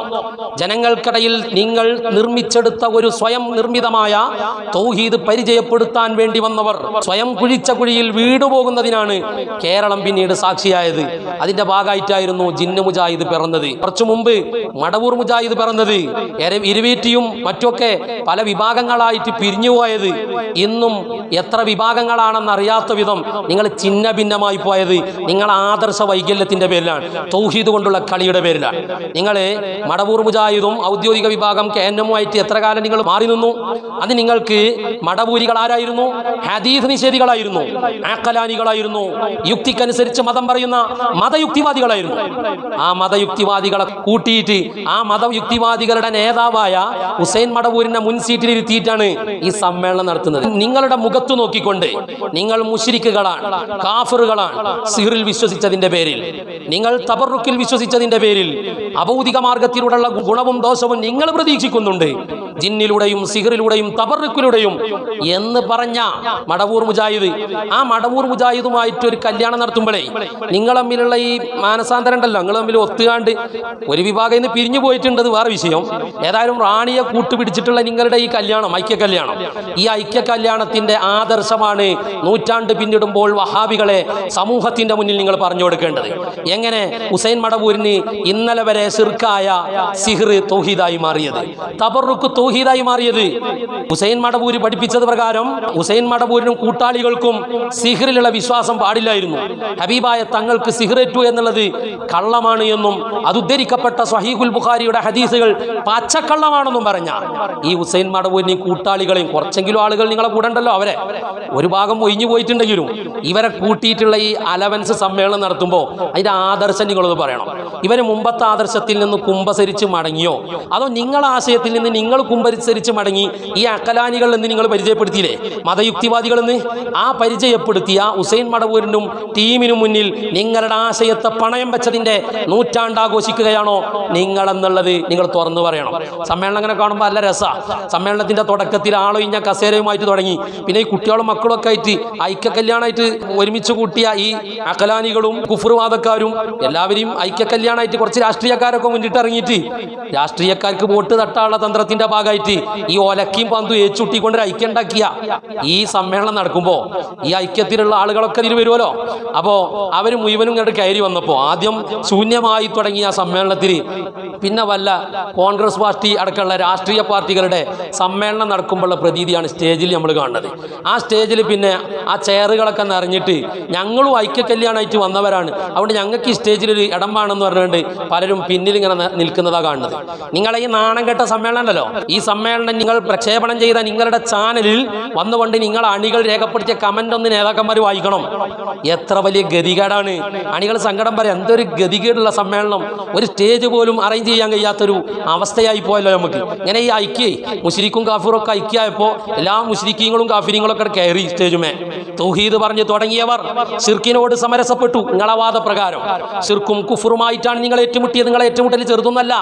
S1: ജനങ്ങൾക്കിടയിൽ നിങ്ങൾ നിർമ്മിച്ചെടുത്ത ഒരു സ്വയം നിർമ്മിതമായ തൗഹീദ് പരിചയപ്പെടുത്താൻ വേണ്ടി വന്നവർ സ്വയം കുഴിച്ച കുഴിയിൽ വീടുപോകുന്നതിനാണ് കേരളം പിന്നീട് സാക്ഷിയായത്. അതിന്റെ ഭാഗമായിട്ടായിരുന്നു ജിന്ന് മുജാഹിദ് പിറന്നത്. കുറച്ചു മുമ്പ് മടവൂർ മുജാഹിദ് പിറന്നത്. ഇരുവീറ്റിയും മറ്റൊക്കെ പല വിഭാഗങ്ങളായിട്ട് പിരിഞ്ഞുപോയത്. ഇന്നും എത്ര വിഭാഗങ്ങളാണെന്ന് അറിയാത്ത വിധം നിങ്ങൾ ചിഹ്ന ഭിന്നമായി പോയത് നിങ്ങൾ ആദർശ വൈകല്യത്തിന്റെ പേരിലാണ്, തൗഹീദ് കൊണ്ടുള്ള കളിയുടെ പേരിലാണ്. നിങ്ങൾ മടവൂർ മുജാഹിദും ഔദ്യോഗിക വിഭാഗം KNM-ഉമായിട്ട് എത്ര കാലം നിങ്ങൾ മാറി നിന്നു? അത് നിങ്ങൾക്ക് മടവൂരികൾ ആരായിരുന്നു? ഹദീസ് നിഷേധികളായിരുന്നു, ആഖലാനികളായിരുന്നു, യുക്തിക്കനുസരിച്ച് മതം പറയുന്ന മതയുക്തിവാദികളായിരുന്നു. ആ മതയുക്തിവാദികളെ കൂട്ടിയിട്ട് ആ മതയുക്തിവാദികളുടെ നേതാവായ ഹുസൈൻ മടവൂരിനെ മുൻ സീറ്റിലിരുത്തിയിട്ടാണ് ഈ സമ്മേളനം നടത്തുന്നത്. നിങ്ങളുടെ മുഖത്ത് നോക്കിക്കൊണ്ട് നിങ്ങൾ മുശ്രിക്കുകളാണ്, കാഫിറുകളാണ്, സിഹ്റിൽ വിശ്വസിച്ചതിന്റെ പേരിൽ, നിങ്ങൾ തബറുക്കിൽ വിശ്വസിച്ചതിന്റെ പേരിൽ അഭൗതിക മാർഗത്തിലൂടെയുള്ള ഗുണവും ദോഷവും നിങ്ങൾ പ്രതീക്ഷിക്കുന്നുണ്ട്. ജിന്നിലൂടെയും സിഹ്റിലൂടെയും തബറുക്കിലൂടെയും എന്ന് പറഞ്ഞ മടവൂർ മുജാഹിദ്, ആ മടവൂർ മുജാഹിദുമായിട്ട് ഒരു കല്യാണം നടത്തുമ്പോഴേ നിങ്ങൾ തമ്മിലുള്ള ഈ മാനസാന്തരം ഉണ്ടല്ലോ, നിങ്ങൾ തമ്മിൽ ഒത്തുകാണ്ട് ഒരു വിഭാഗം ഇന്ന് പിരിഞ്ഞു പോയിട്ടുണ്ട്, അത് വേറെ വിഷയം. ഏതായാലും റാണിയെ കൂട്ടുപിടിച്ചിട്ടുള്ള നിങ്ങളുടെ ഈ കല്യാണം, ഐക്യ കല്യാണം, ഈ ഐക്യ കല്യാണത്തിന്റെ ആദർശമാണ് നൂറ്റാണ്ട് പിന്നിടുമ്പോൾ വഹാബികളെ സമൂഹത്തിന്റെ മുന്നിൽ നിങ്ങൾ പറഞ്ഞു കൊടുക്കേണ്ടത്. എങ്ങനെ ഹുസൈൻ മടവൂരിന് ഇന്നലെ വരെ ശിർക്കായ സിഹ്ർ തൗഹീദായി മാറിയത്, തബറുക്ക് തൗഹീദായി മാറിയത്? ഹുസൈൻ മടവൂര് പഠിപ്പിച്ചത് പ്രകാരം ഹുസൈൻ മടവൂരിനും കൂട്ടാളികൾക്കും സിഹ്റിലുള്ള വിശ്വാസം പാടില്ലായിരുന്നു. ഹബീബായ തങ്ങൾക്ക് സിഹ്റേറ്റു എന്നുള്ളത് കള്ളമാണ് എന്നും അതുദ്ധരിക്കപ്പെട്ട സ്വഹീഹുൽ ബുഖാരിയുടെ ഹദീസുകൾ പച്ചക്കള്ളമാണെന്നും പറഞ്ഞ ഈ ഹുസൈൻ മടവൂരിനെയും കൂട്ടാളികളെയും, കുറച്ചെങ്കിലും ആളുകൾ നിങ്ങളെ കൂടെ ഉണ്ടല്ലോ, അവരെ ഒരു ഭാഗം ഒഴിഞ്ഞു പോയിട്ടുണ്ടെങ്കിലും ഇവരെ കൂട്ടിയിട്ടുള്ള ഈ അലവൻസ് സമ്മേളനം നടത്തുമ്പോൾ അതിന്റെ ആദർശം നിങ്ങളത് പറയണം. ഇവര് മുമ്പത്തെ ആദർശത്തിൽ നിന്ന് കുമ്പസരിച്ച് മടങ്ങിയോ, അതോ നിങ്ങളെ ആശയത്തിൽ നിന്ന് നിങ്ങൾ കുമ്പസരിച്ച് മടങ്ങി ഈ അക്കലാനികൾ എന്ന് നിങ്ങൾ പരിചയപ്പെടുത്തിയില്ലേ, മതയുക്തിവാദികൾ എന്ന്? ആ പരിചയപ്പെടുത്തിയ ഹുസൈൻ മടവൂരിനും ടീമിനും മുന്നിൽ നിങ്ങളുടെ ആശയത്തെ പണയം വെച്ചതിന്റെ നൂറ്റാണ്ടാഘോഷിക്കുകയാണോ നിങ്ങളെന്നുള്ളത് നിങ്ങൾ തുറന്നു പറയണം. സമ്മേളനം അങ്ങനെ കാണുമ്പോൾ നല്ല രസമാണ്. സമ്മേളനത്തിന്റെ തുടക്കത്തിൽ ആളൊഴിഞ്ഞ കസേരയുമായിട്ട് തുടങ്ങി, പിന്നെ ഈ കുട്ടികളും മക്കളും ഒക്കെ ആയിട്ട് ഐക്യ കല്യാണമായിട്ട് ഒരുമിച്ച് കൂട്ടിയ ഈ അക്കലാനികളും കുഫ്റുവാദക്കാരും എല്ലാവരെയും ഐക്യ കല്യാണമായിട്ട് കുറച്ച് രാഷ്ട്രീയക്കാരൊക്കെ മുന്നിട്ട് ഇറങ്ങിയിട്ട് രാഷ്ട്രീയക്കാർക്ക് വോട്ട് തട്ടാനുള്ള തന്ത്രത്തിന്റെ ഭാഗമായിട്ട് ഈ ഒലക്കിയും പന്തും ഏച്ചുട്ടിക്കൊണ്ട് ഐക്യം ഉണ്ടാക്കിയ ഈ സമ്മേളനം നടക്കുമ്പോൾ ഈ ഐക്യത്തിലുള്ള ആളുകളൊക്കെ ഇതിൽ വരുമല്ലോ. അപ്പോൾ അവർ മുഴുവനും ഇങ്ങോട്ട് കയറി വന്നപ്പോൾ ആദ്യം ശൂന്യമായി തുടങ്ങിയ സമ്മേളനത്തിൽ പിന്നെ വല്ല കോൺഗ്രസ് പാർട്ടി അടക്കമുള്ള രാഷ്ട്രീയ പാർട്ടികളുടെ സമ്മേളനം നടക്കുമ്പോഴുള്ള പ്രതീതിയാണ് സ്റ്റേജിൽ നമ്മൾ കാണുന്നത്. ആ സ്റ്റേജിൽ പിന്നെ ആ ചെയറുകളൊക്കെ നിറഞ്ഞിട്ട് ഞങ്ങളും ഐക്യകല്യാണമായിട്ട് വന്നവരാണ്, അതുകൊണ്ട് ഞങ്ങൾക്ക് ഈ സ്റ്റേജിലൊരു ഇടം വേണമെന്ന് പറഞ്ഞുകൊണ്ട് പലരും പിന്നിൽ ഇങ്ങനെ നിൽക്കുന്നതാണ് കാണുന്നത്. നിങ്ങളെ ഈ നാണം കെട്ട സമ്മേളനം ഉണ്ടല്ലോ, ഈ സമ്മേളനം നിങ്ങൾ പ്രക്ഷേപണം ചെയ്ത നിങ്ങളുടെ ചാനലിൽ വന്നുകൊണ്ട് നിങ്ങൾ അണികൾ രേഖപ്പെടുത്തിയ കമന്റ് ഒന്ന് നേതാക്കന്മാർ വായിക്കണം. എത്ര വലിയ ഗതികേടാണ്. അണികൾ സങ്കടം പറയാം, എന്തൊരു ഗതികേടുള്ള സമ്മേളനം, ഒരു സ്റ്റേജ് പോലും അറേഞ്ച് ചെയ്യാൻ കഴിയാത്തൊരു അവസ്ഥയായി പോയല്ലോ നമുക്ക്. ഇങ്ങനെ ഈ ഐക്യ മുശ്രിക്കും കാഫിറും ഒക്കെ ഐക്യമായപ്പോൾ എല്ലാ മുശ്രിക്കീങ്ങളും കാഫിരിങ്ങളും ഒക്കെ കയറി സ്റ്റേജുമേ. തൗഹീദ് പറഞ്ഞു തുടങ്ങിയവർ ശിർക്കിനോട് സമരസപ്പെട്ടു. നിങ്ങളെ വാദപ്രകാരം ശിർക്കും കുഫറുമായിട്ടാണ് നിങ്ങൾ ഏറ്റുമുട്ടിയത്. നിങ്ങളെ ഏറ്റുമുട്ടൽ ചെറുതൊന്നല്ല.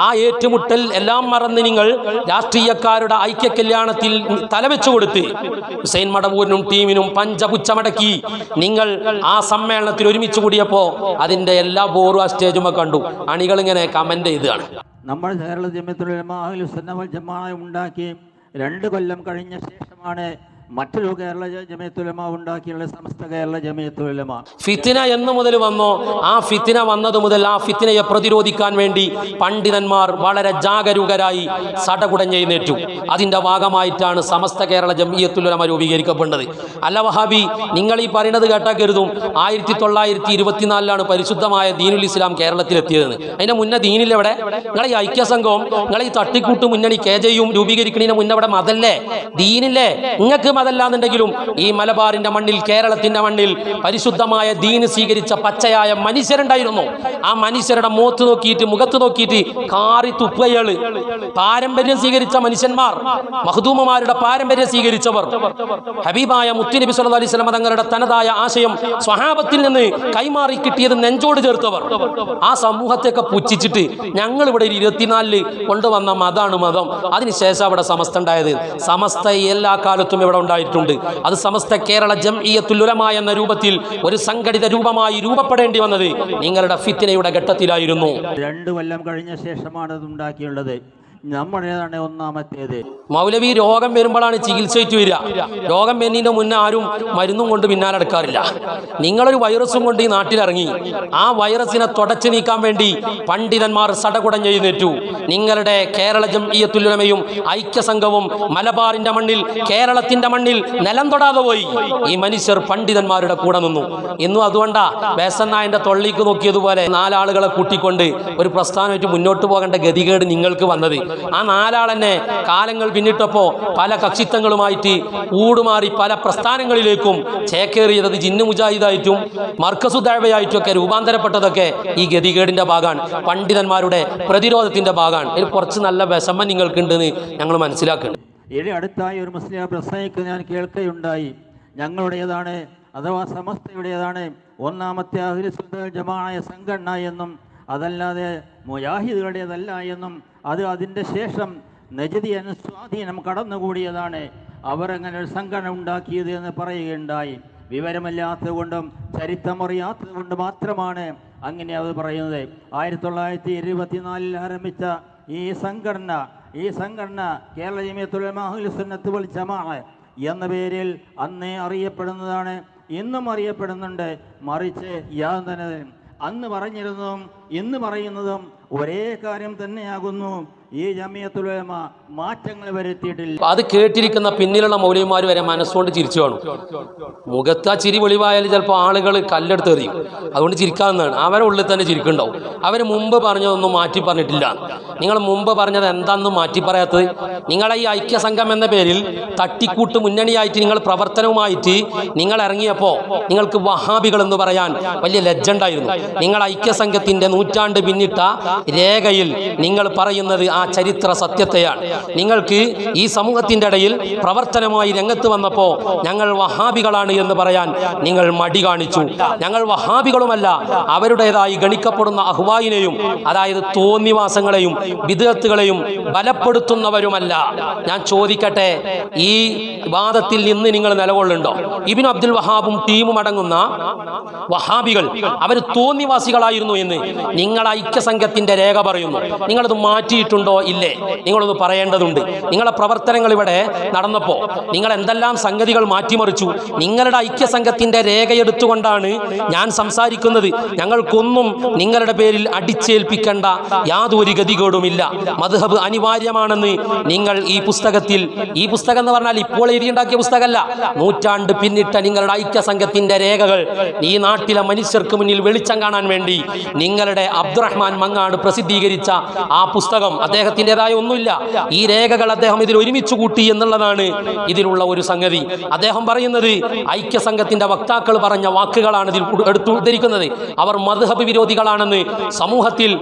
S1: ആ ഏറ്റുമുട്ടൽ എല്ലാം മറന്ന് നിങ്ങൾ രാഷ്ട്രീയക്കാരുടെ ഐക്യ കല്യാണത്തിൽ തലവെച്ചു കൊടുത്ത് ഹുസൈൻ മടവൂരിനും ടീമിനും പഞ്ചപുച്ചമടക്കി നിങ്ങൾ ആ സമ്മേളനത്തിൽ ഒരുമിച്ച് കൂടിയപ്പോൾ അതിൻ്റെ എല്ലാ ബോറും ആ സ്റ്റേജുമ കണ്ടു. അണികൾ ഇങ്ങനെ കമന്റ് ചെയ്തതാണ്.
S2: നമ്മൾ കേരള ജമിയത്തുൽ ഉലമ അഹ്ലുസ് സുന്ന വൽ ജമാഅ ഉണ്ടാക്കി 2 കൊല്ലം കഴിഞ്ഞ ശേഷമാണ് മറ്റൊരു കേരള ജമിയത്തുൽ ഉലമ ഉണ്ടാക്കിയുള്ള സമസ്ത കേരള ജമിയത്തുൽ ഉലമ.
S1: ഫിത്തിന എന്ന് മുതൽ വന്നോ, ആ ഫിത്തിന വന്നത് മുതൽ ആ ഫിത്തിനയെ പ്രതിരോധിക്കാൻ വേണ്ടി പണ്ഡിതന്മാർ വളരെ ജാഗരൂകരായി സടകുടഞ്ഞെഴുന്നേറ്റു. അതിൻ്റെ ഭാഗമായിട്ടാണ് സമസ്ത കേരള ജമിയത്തുൽ ഉലമ രൂപീകരിക്കപ്പെട്ടത്. അല്ല വഹാബി, നിങ്ങൾ ഈ പറയുന്നത് കേട്ടാൽ കരുതും 1924 പരിശുദ്ധമായ ദീനുൽ ഇസ്ലാം കേരളത്തിലെത്തിയതെന്ന്. അതിൻ്റെ മുന്നേ ദീനിലെവിടെ? നിങ്ങൾ ഈ ഐക്യസംഘവും നിങ്ങൾ ഈ തട്ടിക്കൂട്ട് മുന്നണി KJയും രൂപീകരിക്കുന്നതിന് മുന്നേ ഇവിടെ മതല്ലേ, ദീനില്ലേ? നിങ്ങൾക്ക് മതല്ലാന്നുണ്ടെങ്കിലും ഈ മലബാറിന്റെ മണ്ണിൽ, കേരളത്തിന്റെ മണ്ണിൽ പരിശുദ്ധമായ ദീന് സ്വീകരിച്ച പച്ചയായ മനുഷ്യരുണ്ടായിരുന്നു. ആ മനുഷ്യരുടെ മുഖത്ത് നോക്കിയിട്ട് കാറി തുപ്പകള്, പാരമ്പര്യം സ്വീകരിച്ച മനുഷ്യന്മാർ, മഖ്ദൂമമാരുടെ പാരമ്പര്യം സ്വീകരിച്ചവർ, ഹബീബായ മുത്തുനബി സല്ലല്ലാഹു അലൈഹി വസല്ലം തങ്ങളുടെ തനതായ ആശയം സ്വഹാബത്തിൽ നിന്ന് കൈമാറി കിട്ടിയത് നെഞ്ചോട് ചേർത്തവർ, ആ സമൂഹത്തെയൊക്കെ പുച്ഛിച്ചിട്ട് ഞങ്ങൾ ഇവിടെ 24 കൊണ്ടുവന്ന മതമാണ് മതം. അതിനുശേഷം അവിടെ സമസ്ത ഉണ്ടായത്. സമസ്ത എല്ലാ കാലത്തും ഇവിടെ ഉണ്ടായിട്ടുണ്ട്. അത് സമസ്ത കേരള ജംഇയ്യത്തുൽ ഉലമ എന്ന രൂപത്തിൽ ഒരു സംഘടിത രൂപമായി രൂപപ്പെടേണ്ടി വന്നത് നിങ്ങളുടെ ഫിത്നയുടെ ഘട്ടത്തിലായിരുന്നു.
S2: 2 കൊല്ലം കഴിഞ്ഞ ശേഷമാണ് അത് ഉണ്ടാക്കിയുള്ളത്. നമ്മുടേതാണ് ഒന്നാമത്തേത്.
S1: മൗലവി രോഗം വരുമ്പോഴാണ് ചികിത്സയിട്ട് വരിക. രോഗം വരുന്നതിൻ്റെ മുന്നേ ആരും മരുന്നും കൊണ്ട് പിന്നാലെ എടുക്കാറില്ല. നിങ്ങളൊരു വൈറസും കൊണ്ട് ഈ നാട്ടിലിറങ്ങി ആ വൈറസിനെ തുടച്ചു നീക്കാൻ വേണ്ടി പണ്ഡിതന്മാർ സടകുടഞ്ഞെഴുന്നേറ്റു. നിങ്ങളുടെ കേരള ജംഇയ്യത്തുൽ ഉലമയും ഐക്യസംഘവും മലബാറിന്റെ മണ്ണിൽ, കേരളത്തിന്റെ മണ്ണിൽ നിലം തൊടാതെ പോയി. ഈ മനുഷ്യർ പണ്ഡിതന്മാരുടെ കൂടെ നിന്നു. ഇന്നും അതുകൊണ്ടാ ബേസന്നായന്റെ തൊള്ളിക്ക് നോക്കിയതുപോലെ 4 ആളുകളെ കൂട്ടിക്കൊണ്ട് ഒരു പ്രസ്ഥാനമായിട്ട് മുന്നോട്ട് പോകേണ്ട ഗതികേട് നിങ്ങൾക്ക് വന്നത്. ആ 4 ആൾ തന്നെ കാലങ്ങൾ പിന്നിട്ടപ്പോൾ പല കക്ഷിത്വങ്ങളുമായിട്ട് ഊടുമാറി പല പ്രസ്ഥാനങ്ങളിലേക്കും ചേക്കേറിയത് ജിന്നു മുജാഹിദായിട്ടും മർക്കസു ദഅവയായിട്ടും ഒക്കെ രൂപാന്തരപ്പെട്ടതൊക്കെ ഈ ഗതികേടിന്റെ ഭാഗമാണ്, പണ്ഡിതന്മാരുടെ പ്രതിരോധത്തിന്റെ ഭാഗമാണ്. ഇതിൽ കുറച്ച് നല്ല വിഷമം നിങ്ങൾക്കുണ്ടെന്ന് ഞങ്ങൾ മനസ്സിലാക്കുന്നുണ്ട്.
S2: ഇനി അടുത്തായി ഒരു മുസ്ലിം പ്രസംഗിക്ക് ഞാൻ കേൾക്കുകയുണ്ടായി. ഞങ്ങളുടേതാണ് അഥവാ സമസ്തയുടേതാണ് ഒന്നാമത്തെ അഹ്ലുസ് സുന്ന വൽ ജമാഅ സംഘടന എന്നും അതല്ലാതെ മുജാഹിദുകളുടേതല്ല എന്നും അതിൻ്റെ ശേഷം നജദിയൻ സ്വാധീനം കടന്നുകൂടിയതാണ് അവരങ്ങനെ ഒരു സംഘടന ഉണ്ടാക്കിയത് എന്ന് പറയുകയുണ്ടായി. വിവരമില്ലാത്തത് കൊണ്ടും ചരിത്രമറിയാത്തത് കൊണ്ട് മാത്രമാണ് അങ്ങനെ അത് പറയുന്നത്. 1924 ആരംഭിച്ച ഈ സംഘടന കേരള ജമിയത്തുൽ ഉലമ അഹ്ലുസ് സുന്നത്ത് വൽ ജമാഅ എന്ന പേരിൽ അന്നേ അറിയപ്പെടുന്നതാണ്, ഇന്നും അറിയപ്പെടുന്നുണ്ട്. മറിച്ച് അന്ന് പറഞ്ഞിരുന്നതും ഇന്ന് പറയുന്നതും ഒരേ കാര്യം തന്നെയാകുന്നു. ഈ ജമിയത്തുൽ ഉലമ മാറ്റങ്ങൾ വരുത്തിയിട്ടില്ല.
S1: അത് കേട്ടിരിക്കുന്ന പിന്നിലുള്ള മൗലവിമാർ വരെ മനസ്സുകൊണ്ട് ചിരിച്ചു കാണും. മുഖത്ത് ആ ചിരി വെളിവായാലും ചിലപ്പോൾ ആളുകൾ കല്ലെടുത്ത് എറിയും. അതുകൊണ്ട് ചിരിക്കാവുന്നതാണ്. അവരെ ഉള്ളിൽ തന്നെ ചിരിക്കുന്നുണ്ടാവും. അവർ മുമ്പ് പറഞ്ഞതൊന്നും മാറ്റി പറഞ്ഞിട്ടില്ല. നിങ്ങൾ മുമ്പ് പറഞ്ഞത് എന്താണെന്നും മാറ്റി പറയാത്തത്? നിങ്ങളെ ഈ ഐക്യസംഘം എന്ന പേരിൽ തട്ടിക്കൂട്ട് മുന്നണിയായിട്ട് നിങ്ങൾ പ്രവർത്തനവുമായിട്ട് നിങ്ങൾ ഇറങ്ങിയപ്പോൾ നിങ്ങൾക്ക് വഹാബികൾ എന്ന് പറയാൻ വലിയ ലജ്ജണ്ടായിരുന്നു. നിങ്ങൾ ഐക്യസംഘത്തിൻ്റെ നൂറ്റാണ്ട് പിന്നിട്ട രേഖയിൽ നിങ്ങൾ പറയുന്നത് ആ ചരിത്ര സത്യത്തെയാണ്. നിങ്ങൾക്ക് ഈ സമൂഹത്തിൻ്റെ ഇടയിൽ പ്രവർത്തനമായി രംഗത്ത് വന്നപ്പോൾ ഞങ്ങൾ വഹാബികളാണ് എന്ന് പറയാൻ നിങ്ങൾ മടി കാണിച്ചു. ഞങ്ങൾ വഹാബികളുമല്ല, അവരുടേതായി ഗണിക്കപ്പെടുന്ന അഹ്വായിനെയും അതായത് തോന്നിവാസങ്ങളെയും ബിദ്അത്തുകളെയും ബലപ്പെടുത്തുന്നവരുമല്ല. ഞാൻ ചോദിക്കട്ടെ, ഈ വാദത്തിൽ നിന്ന് നിങ്ങൾ നിലകൊള്ളുന്നുണ്ടോ? ഇബ്നു അബ്ദുൽ വഹാബും ടീമും അടങ്ങുന്ന വഹാബികൾ അവർ തോന്നിവാസികളായിരുന്നു എന്ന് നിങ്ങൾ ഐക്യസംഘത്തിന്റെ രേഖ പറയുന്നു. നിങ്ങളത് മാറ്റിയിട്ടുണ്ടോ ഇല്ലേ? നിങ്ങളൊന്ന് പറയേണ്ടതുണ്ട്. നിങ്ങളെ പ്രവർത്തനങ്ങൾ ഇവിടെ നടന്നപ്പോൾ നിങ്ങൾ എന്തെല്ലാം സംഗതികൾ മാറ്റിമറിച്ചു. നിങ്ങളുടെ ഐക്യസംഘത്തിന്റെ രേഖ എടുത്തുകൊണ്ടാണ് ഞാൻ സംസാരിക്കുന്നത്. ഞങ്ങൾക്കൊന്നും നിങ്ങളുടെ പേരിൽ അടിച്ചേൽപ്പിക്കേണ്ട യാതൊരു ഗതികേടുമില്ല. മദ്ഹബ് അനിവാര്യമാണെന്ന് നിങ്ങൾ ഈ പുസ്തകം എന്ന് പറഞ്ഞാൽ ഇപ്പോൾ എഴുതിയുണ്ടാക്കിയ പുസ്തകമല്ല, നൂറ്റാണ്ട് പിന്നിട്ട നിങ്ങളുടെ ഐക്യസംഘത്തിന്റെ രേഖകൾ ഈ നാട്ടിലെ മനുഷ്യർക്ക് മുന്നിൽ വെളിച്ചം കാണാൻ വേണ്ടി നിങ്ങളുടെ അബ്ദുറഹ്മാൻ മങ്ങാട് പ്രസിദ്ധീകരിച്ച ആ പുസ്തകം അദ്ദേഹത്തിൻ്റെതായ ഒന്നുമില്ല. ഈ രേഖകൾ അദ്ദേഹം ഇതിൽ ഒരുമിച്ച് കൂട്ടി എന്നുള്ളതാണ് ഇതിലുള്ള ഒരു സംഗതി. അദ്ദേഹം പറയുന്നത് ഐക്യസംഘത്തിന്റെ വക്താക്കൾ പറഞ്ഞ വാക്കുകളാണ് ഇതിൽ എടുത്തുദ്ധരിക്കുന്നത്. അവർ മദ്ഹബ് വിരോധികളാണെന്ന്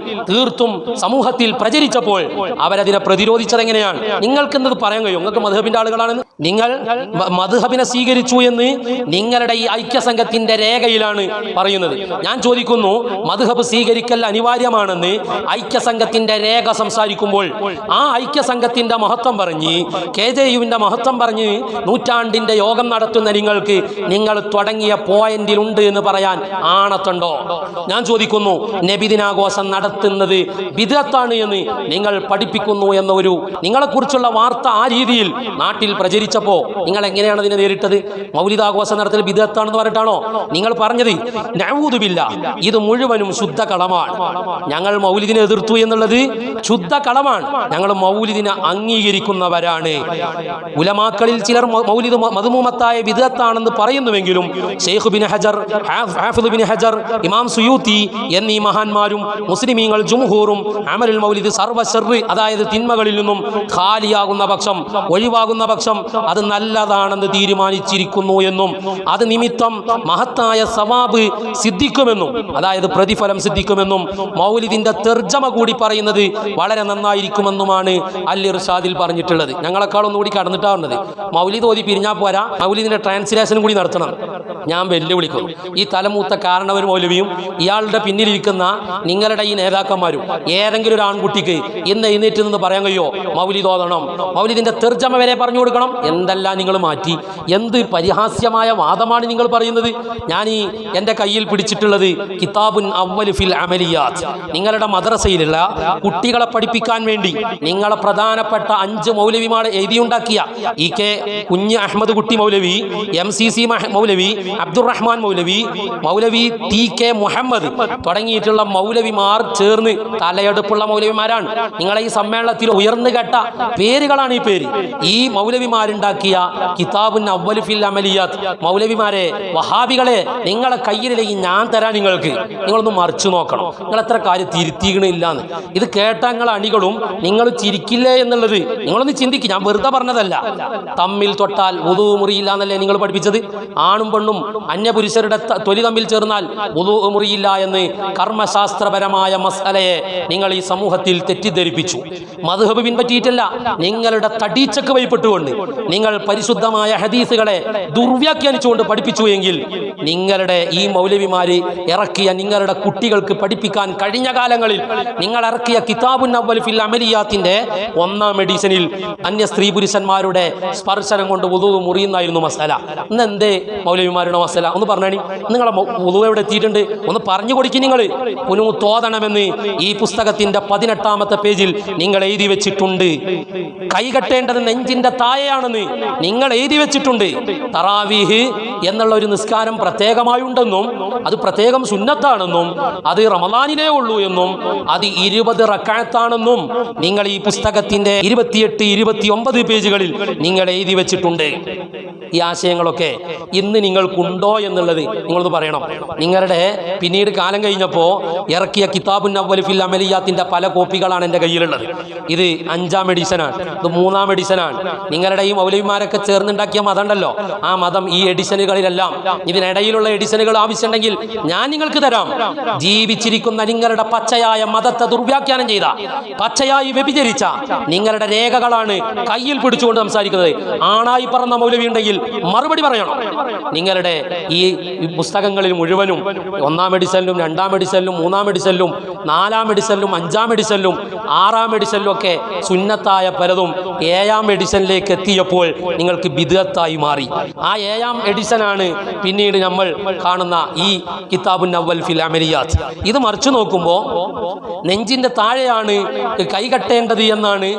S1: സമൂഹത്തിൽ പ്രചരിച്ചപ്പോൾ അവരതിനെ പ്രതിരോധിച്ചത് എങ്ങനെയാണ്? നിങ്ങൾക്ക് എന്നത് പറയാൻ കഴിയും? നിങ്ങൾക്ക് മദ്ഹബിന്റെ ആളുകളാണെന്ന്, നിങ്ങൾ മദ്ഹബിനെ സ്വീകരിച്ചു എന്ന് നിങ്ങളുടെ ഈ ഐക്യസംഘത്തിന്റെ രേഖയിലാണ് പറയുന്നത്. ഞാൻ ചോദിക്കുന്നു, മദ്ഹബ് സ്വീകരിക്കൽ അനിവാര്യമാണെന്ന് ഐക്യസംഘത്തിന്റെ രേഖ സംസാരിക്കുമ്പോൾ ആ ഐക്യസംഘത്തിന്റെ മഹത്വം പറഞ്ഞ് KJUവിന്റെ മഹത്വം പറഞ്ഞ് നൂറ്റാണ്ടിന്റെ യോഗം നടത്തുന്ന നിങ്ങൾക്ക് നിങ്ങൾ തുടങ്ങിയ പോയിന്റിലുണ്ട് എന്ന് പറയാൻ ആണത്തുണ്ടോ? ഞാൻ ചോദിക്കുന്നു, നബിദിനാഘോഷം നടത്തുന്നത് ബിദ്അത്താണ് എന്ന് നിങ്ങൾ പഠിപ്പിക്കുന്നു എന്ന ഒരു നിങ്ങളെക്കുറിച്ചുള്ള വാർത്ത ആ രീതിയിൽ നാട്ടിൽ പ്രചരിച്ചപ്പോൾ നിങ്ങൾ എങ്ങനെയാണ് അതിനെ നേരിട്ടത്? മൗലിദാഘോഷം നടത്തൽ ബിദ്അത്താണെന്ന് പറഞ്ഞിട്ടാണോ നിങ്ങൾ പറഞ്ഞത്? നഊദു ബില്ലാഹ്, ഇത് മുഴുവനും ശുദ്ധ കളമാണ്. ഞങ്ങൾ മൗലിദിനെ എതിർത്തു എന്നുള്ളത് ശുദ്ധ കളമാണ്. ഞങ്ങൾ മൗലിദിനെ അംഗീകരിക്കുന്നവരാണ്. ഉലമാക്കളിൽ ചിലർ മൗലിദ് മദ്മൂമത്തായ ബിദ്അത്താണെന്ന് പറയുന്നുവെങ്കിലും ശൈഖ് ബിൻ ഹജർ, ഹാഫിദ് ബിൻ ഹജർ, ഇമാം സുയൂത്തി എന്നീ മഹാന്മാരും മുസ്ലിമീങ്ങൾ ജുംഹൂറും അമലുൽ മൗലിദ് സർവ്വശർറ്, അതായത് തിന്മകളിൽ നിന്നും ഖാലിയാകുന്ന പക്ഷം, ഒഴിവാകുന്ന പക്ഷം അത് നല്ലതാണെന്ന് തീരുമാനിച്ചിരിക്കുന്നു എന്നും അത് നിമിത്തം മഹത്തായ സവാബ് സിദ്ധിക്കുമെന്നും, അതായത് പ്രതിഫലം സിദ്ധിക്കുമെന്നും മൗലിദിന്റെ തർജമ കൂടി പറയുന്നത് വളരെ നന്നായിരിക്കുമെന്നുമാണ് അൽ ഇർഷാദിൽ പറഞ്ഞിട്ടുള്ളത്. ഞങ്ങളെക്കാൾ ഒന്നുകൂടി കടന്നിട്ടാവുന്നത്. മൗലിദ് ഓതി പിരിഞ്ഞാൽ പോരാ, മൗലിദിന്റെ ട്രാൻസ്ലേഷനും കൂടി നടത്തണം. ഞാൻ വെല്ലുവിളിക്കുന്നു. ഈ തലമൂത്ത കാരണവർ മൗലവിയും ഇയാളുടെ പിന്നിലിരിക്കുന്ന നിങ്ങളുടെ ഈ നേതാക്കന്മാരും ഏതെങ്കിലും ഒരു ആൺകുട്ടിക്ക് ഇന്ന് എഴുന്നേറ്റ് നിന്ന് പറയാൻ കഴിയോ മൗലിദ് ഓതണം, മൗലിദിന്റെ തർജമ വരെ പറഞ്ഞു കൊടുക്കണം? എന്തെല്ലാം നിങ്ങൾ മാറ്റി, എന്ത് പരിഹാസ്യമായ വാദമാണ് നിങ്ങൾ പറയുന്നത്? ഞാൻ ഈ എൻ്റെ കയ്യിൽ പിടിച്ചിട്ടുള്ളത് കിതാബുൻ അവ്വൽ ഫിൽ അമലിയാത്ത്, നിങ്ങളുടെ മദ്രസയിലുള്ള കുട്ടികളെ പഠിപ്പിക്കാൻ വേണ്ടി നിങ്ങളെ പ്രധാനപ്പെട്ട 5 മൗലവിമാർ എഴുതിയുണ്ടാക്കിയ EK കുഞ്ഞ് അഹമ്മദ് കുട്ടി മൗലവി, MCC മൗലവി, അബ്ദുറഹ്മാൻ മൗലവി, മൗലവി TK മുഹമ്മദ് തുടങ്ങിയിട്ടുള്ള മൗലവിമാർ ചേർന്ന് തലയെടുപ്പുള്ള മൗലവിമാരാണ്. നിങ്ങളെ ഈ സമ്മേളനത്തിൽ ഉയർന്നു കേട്ട പേരുകളാണ് ഈ പേര്. ഈ മൗലവിമാരുണ്ടാക്കിയ കിതാബുൻ അവ്വൽ ഫിൽ അമലിയാത്ത്, മൗലവിമാരെ, വഹാബികളെ, നിങ്ങളെ കയ്യിലേക്ക് ഞാൻ തരാൻ നിങ്ങളൊന്ന് മറിച്ചു നോക്കണം. നിങ്ങൾ എത്ര കാര്യം തിരുത്തിക്കണില്ലാന്ന്. ഇത് കേട്ട നിങ്ങൾ അണികളും നിങ്ങൾ ചിരിക്കില്ലേ എന്നുള്ളത് നിങ്ങളൊന്ന് ചിന്തിക്കും. ഞാൻ വെറുതെ പറഞ്ഞതല്ല. തമ്മിൽ തൊട്ടാൽ വുദൂ മുറിയില്ല എന്നല്ലേ നിങ്ങൾ പഠിപ്പിച്ചത്? ആണും പെണ്ണും അന്യപുരുഷരുടെ തൊലി തമ്മിൽ ചേർന്നാൽ വുദൂ മുറിയില്ല എന്ന് കർമ്മശാസ്ത്രപരമായ മസലയെ നിങ്ങൾ ഈ സമൂഹത്തിൽ തെറ്റിദ്ധരിപ്പിച്ചു. മദ്ഹബ് പിൻപറ്റിയിട്ടല്ല, നിങ്ങളുടെ തടീച്ചക്ക് വൈപ്പെട്ടുകൊണ്ട് നിങ്ങൾ പരിശുദ്ധമായ ഹദീസുകളെ ദുർവ്യാഖ്യാനിച്ചുകൊണ്ട് പഠിപ്പിച്ചു എങ്കിൽ നിങ്ങളുടെ ഈ മൗലവിമാര് ഇറക്കിയ നിങ്ങളുടെ കുട്ടികൾക്ക് പഠിപ്പിക്കാൻ കഴിഞ്ഞ കാലങ്ങളിൽ നിങ്ങൾ ഇറക്കിയ കിതാബുൻ അവ്വൽ ഫിൽ അമലിയാത്തിന്റെ 1ാം എഡിഷനിൽ അന്യ സ്ത്രീ പുരുഷന്മാരുടെ സ്പർശനം കൊണ്ട് വുദൂ മുറിയുന്നായിരുന്നു മസല. ഇന്ന് എന്തേ മൗലവിമാരുടെ മസല ഒന്ന് പറഞ്ഞാണി. നിങ്ങളെ വുദൂ എവിടെ എത്തിയിട്ടുണ്ട് ഒന്ന് പറഞ്ഞു കൊടുക്കി. നിങ്ങൾ കുനു തോതണമെന്ന് ഈ പുസ്തകത്തിന്റെ 18ാമത്തെ പേജിൽ നിങ്ങൾ എഴുതി വെച്ചിട്ടുണ്ട്. കൈകെട്ടേണ്ടത് നെഞ്ചിന്റെ താഴെയാണെന്ന് നിങ്ങൾ എഴുതി വെച്ചിട്ടുണ്ട്. തറാവീഹ് എന്നുള്ള ഒരു നിസ്കാരം പ്രത്യേകമായുണ്ടെന്നും അത് പ്രത്യേകം സുന്നത്താണെന്നും അത് റമദാനിലേ ഉള്ളൂ എന്നും അത് 20 റക്അത്താണെന്നും നിങ്ങൾ ഈ പുസ്തകത്തിന്റെ 28, 29 പേജുകളിൽ നിങ്ങൾ എഴുതി വെച്ചിട്ടുണ്ട്. ഈ ആശയങ്ങളൊക്കെ ഇന്ന് നിങ്ങൾക്കുണ്ടോ എന്നുള്ളത് നിങ്ങളൊന്ന് പറയണം. നിങ്ങളുടെ പിന്നീട് കാലം കഴിഞ്ഞപ്പോൾ ഇറക്കിയ കിതാബുൻ അവ്വൽ ഫിൽ അമലിയാത്തിന്റെ പല കോപ്പികളാണ് എൻ്റെ കയ്യിലുള്ളത്. ഇത് 5ാം എഡിഷനാണ്, ഇത് 3ാം എഡിഷനാണ്. നിങ്ങളുടെ ഈ മൗലവിമാരൊക്കെ ചേർന്നുണ്ടാക്കിയ മതം ഉണ്ടല്ലോ, ആ മതം ഈ എഡിഷനുകളിലെല്ലാം, ഇതിനിടയിലുള്ള എഡിഷനുകൾ ആവശ്യമുണ്ടെങ്കിൽ ഞാൻ നിങ്ങൾക്ക് തരാം. ജീവിച്ചിരിക്കുന്ന നിങ്ങളുടെ പച്ചയായ മതത്തെ ദുർവ്യാഖ്യാനം ചെയ്ത, പച്ചയായി വ്യഭിചരിച്ച നിങ്ങളുടെ രേഖകളാണ് കയ്യിൽ പിടിച്ചുകൊണ്ട് സംസാരിക്കുന്നത്. ആണായി പറന്ന മൗലവി ഉണ്ടെങ്കിൽ മറുപടി പറയണം. നിങ്ങളുടെ ഈ പുസ്തകങ്ങളിൽ മുഴുവനും 1ാം എഡിഷനിലും 2ാം എഡിഷനിലും 3ാം എഡിഷനിലും 4ാം എഡിഷനിലും 5ാം എഡിഷനിലും 6ാം എഡിഷനിലും ഒക്കെ സുന്നത്തായ പലതും 7ാം എഡിഷനിലേക്ക് എത്തിയപ്പോൾ എത്തിയപ്പോൾ നിങ്ങൾക്ക് ബിദ്അത്തായി മാറി. ആ 7ാം എഡിഷനാണ് പിന്നീട് നമ്മൾ കാണുന്ന ഈ കിതാബുൻ അവ്വൽ ഫിൽ അമലിയാത്ത്. ഇത് മറിച്ചു നോക്കുമ്പോൾ നെഞ്ചിന്റെ താഴെയാണ് കൈ കെട്ടേണ്ടത് എന്നാണ്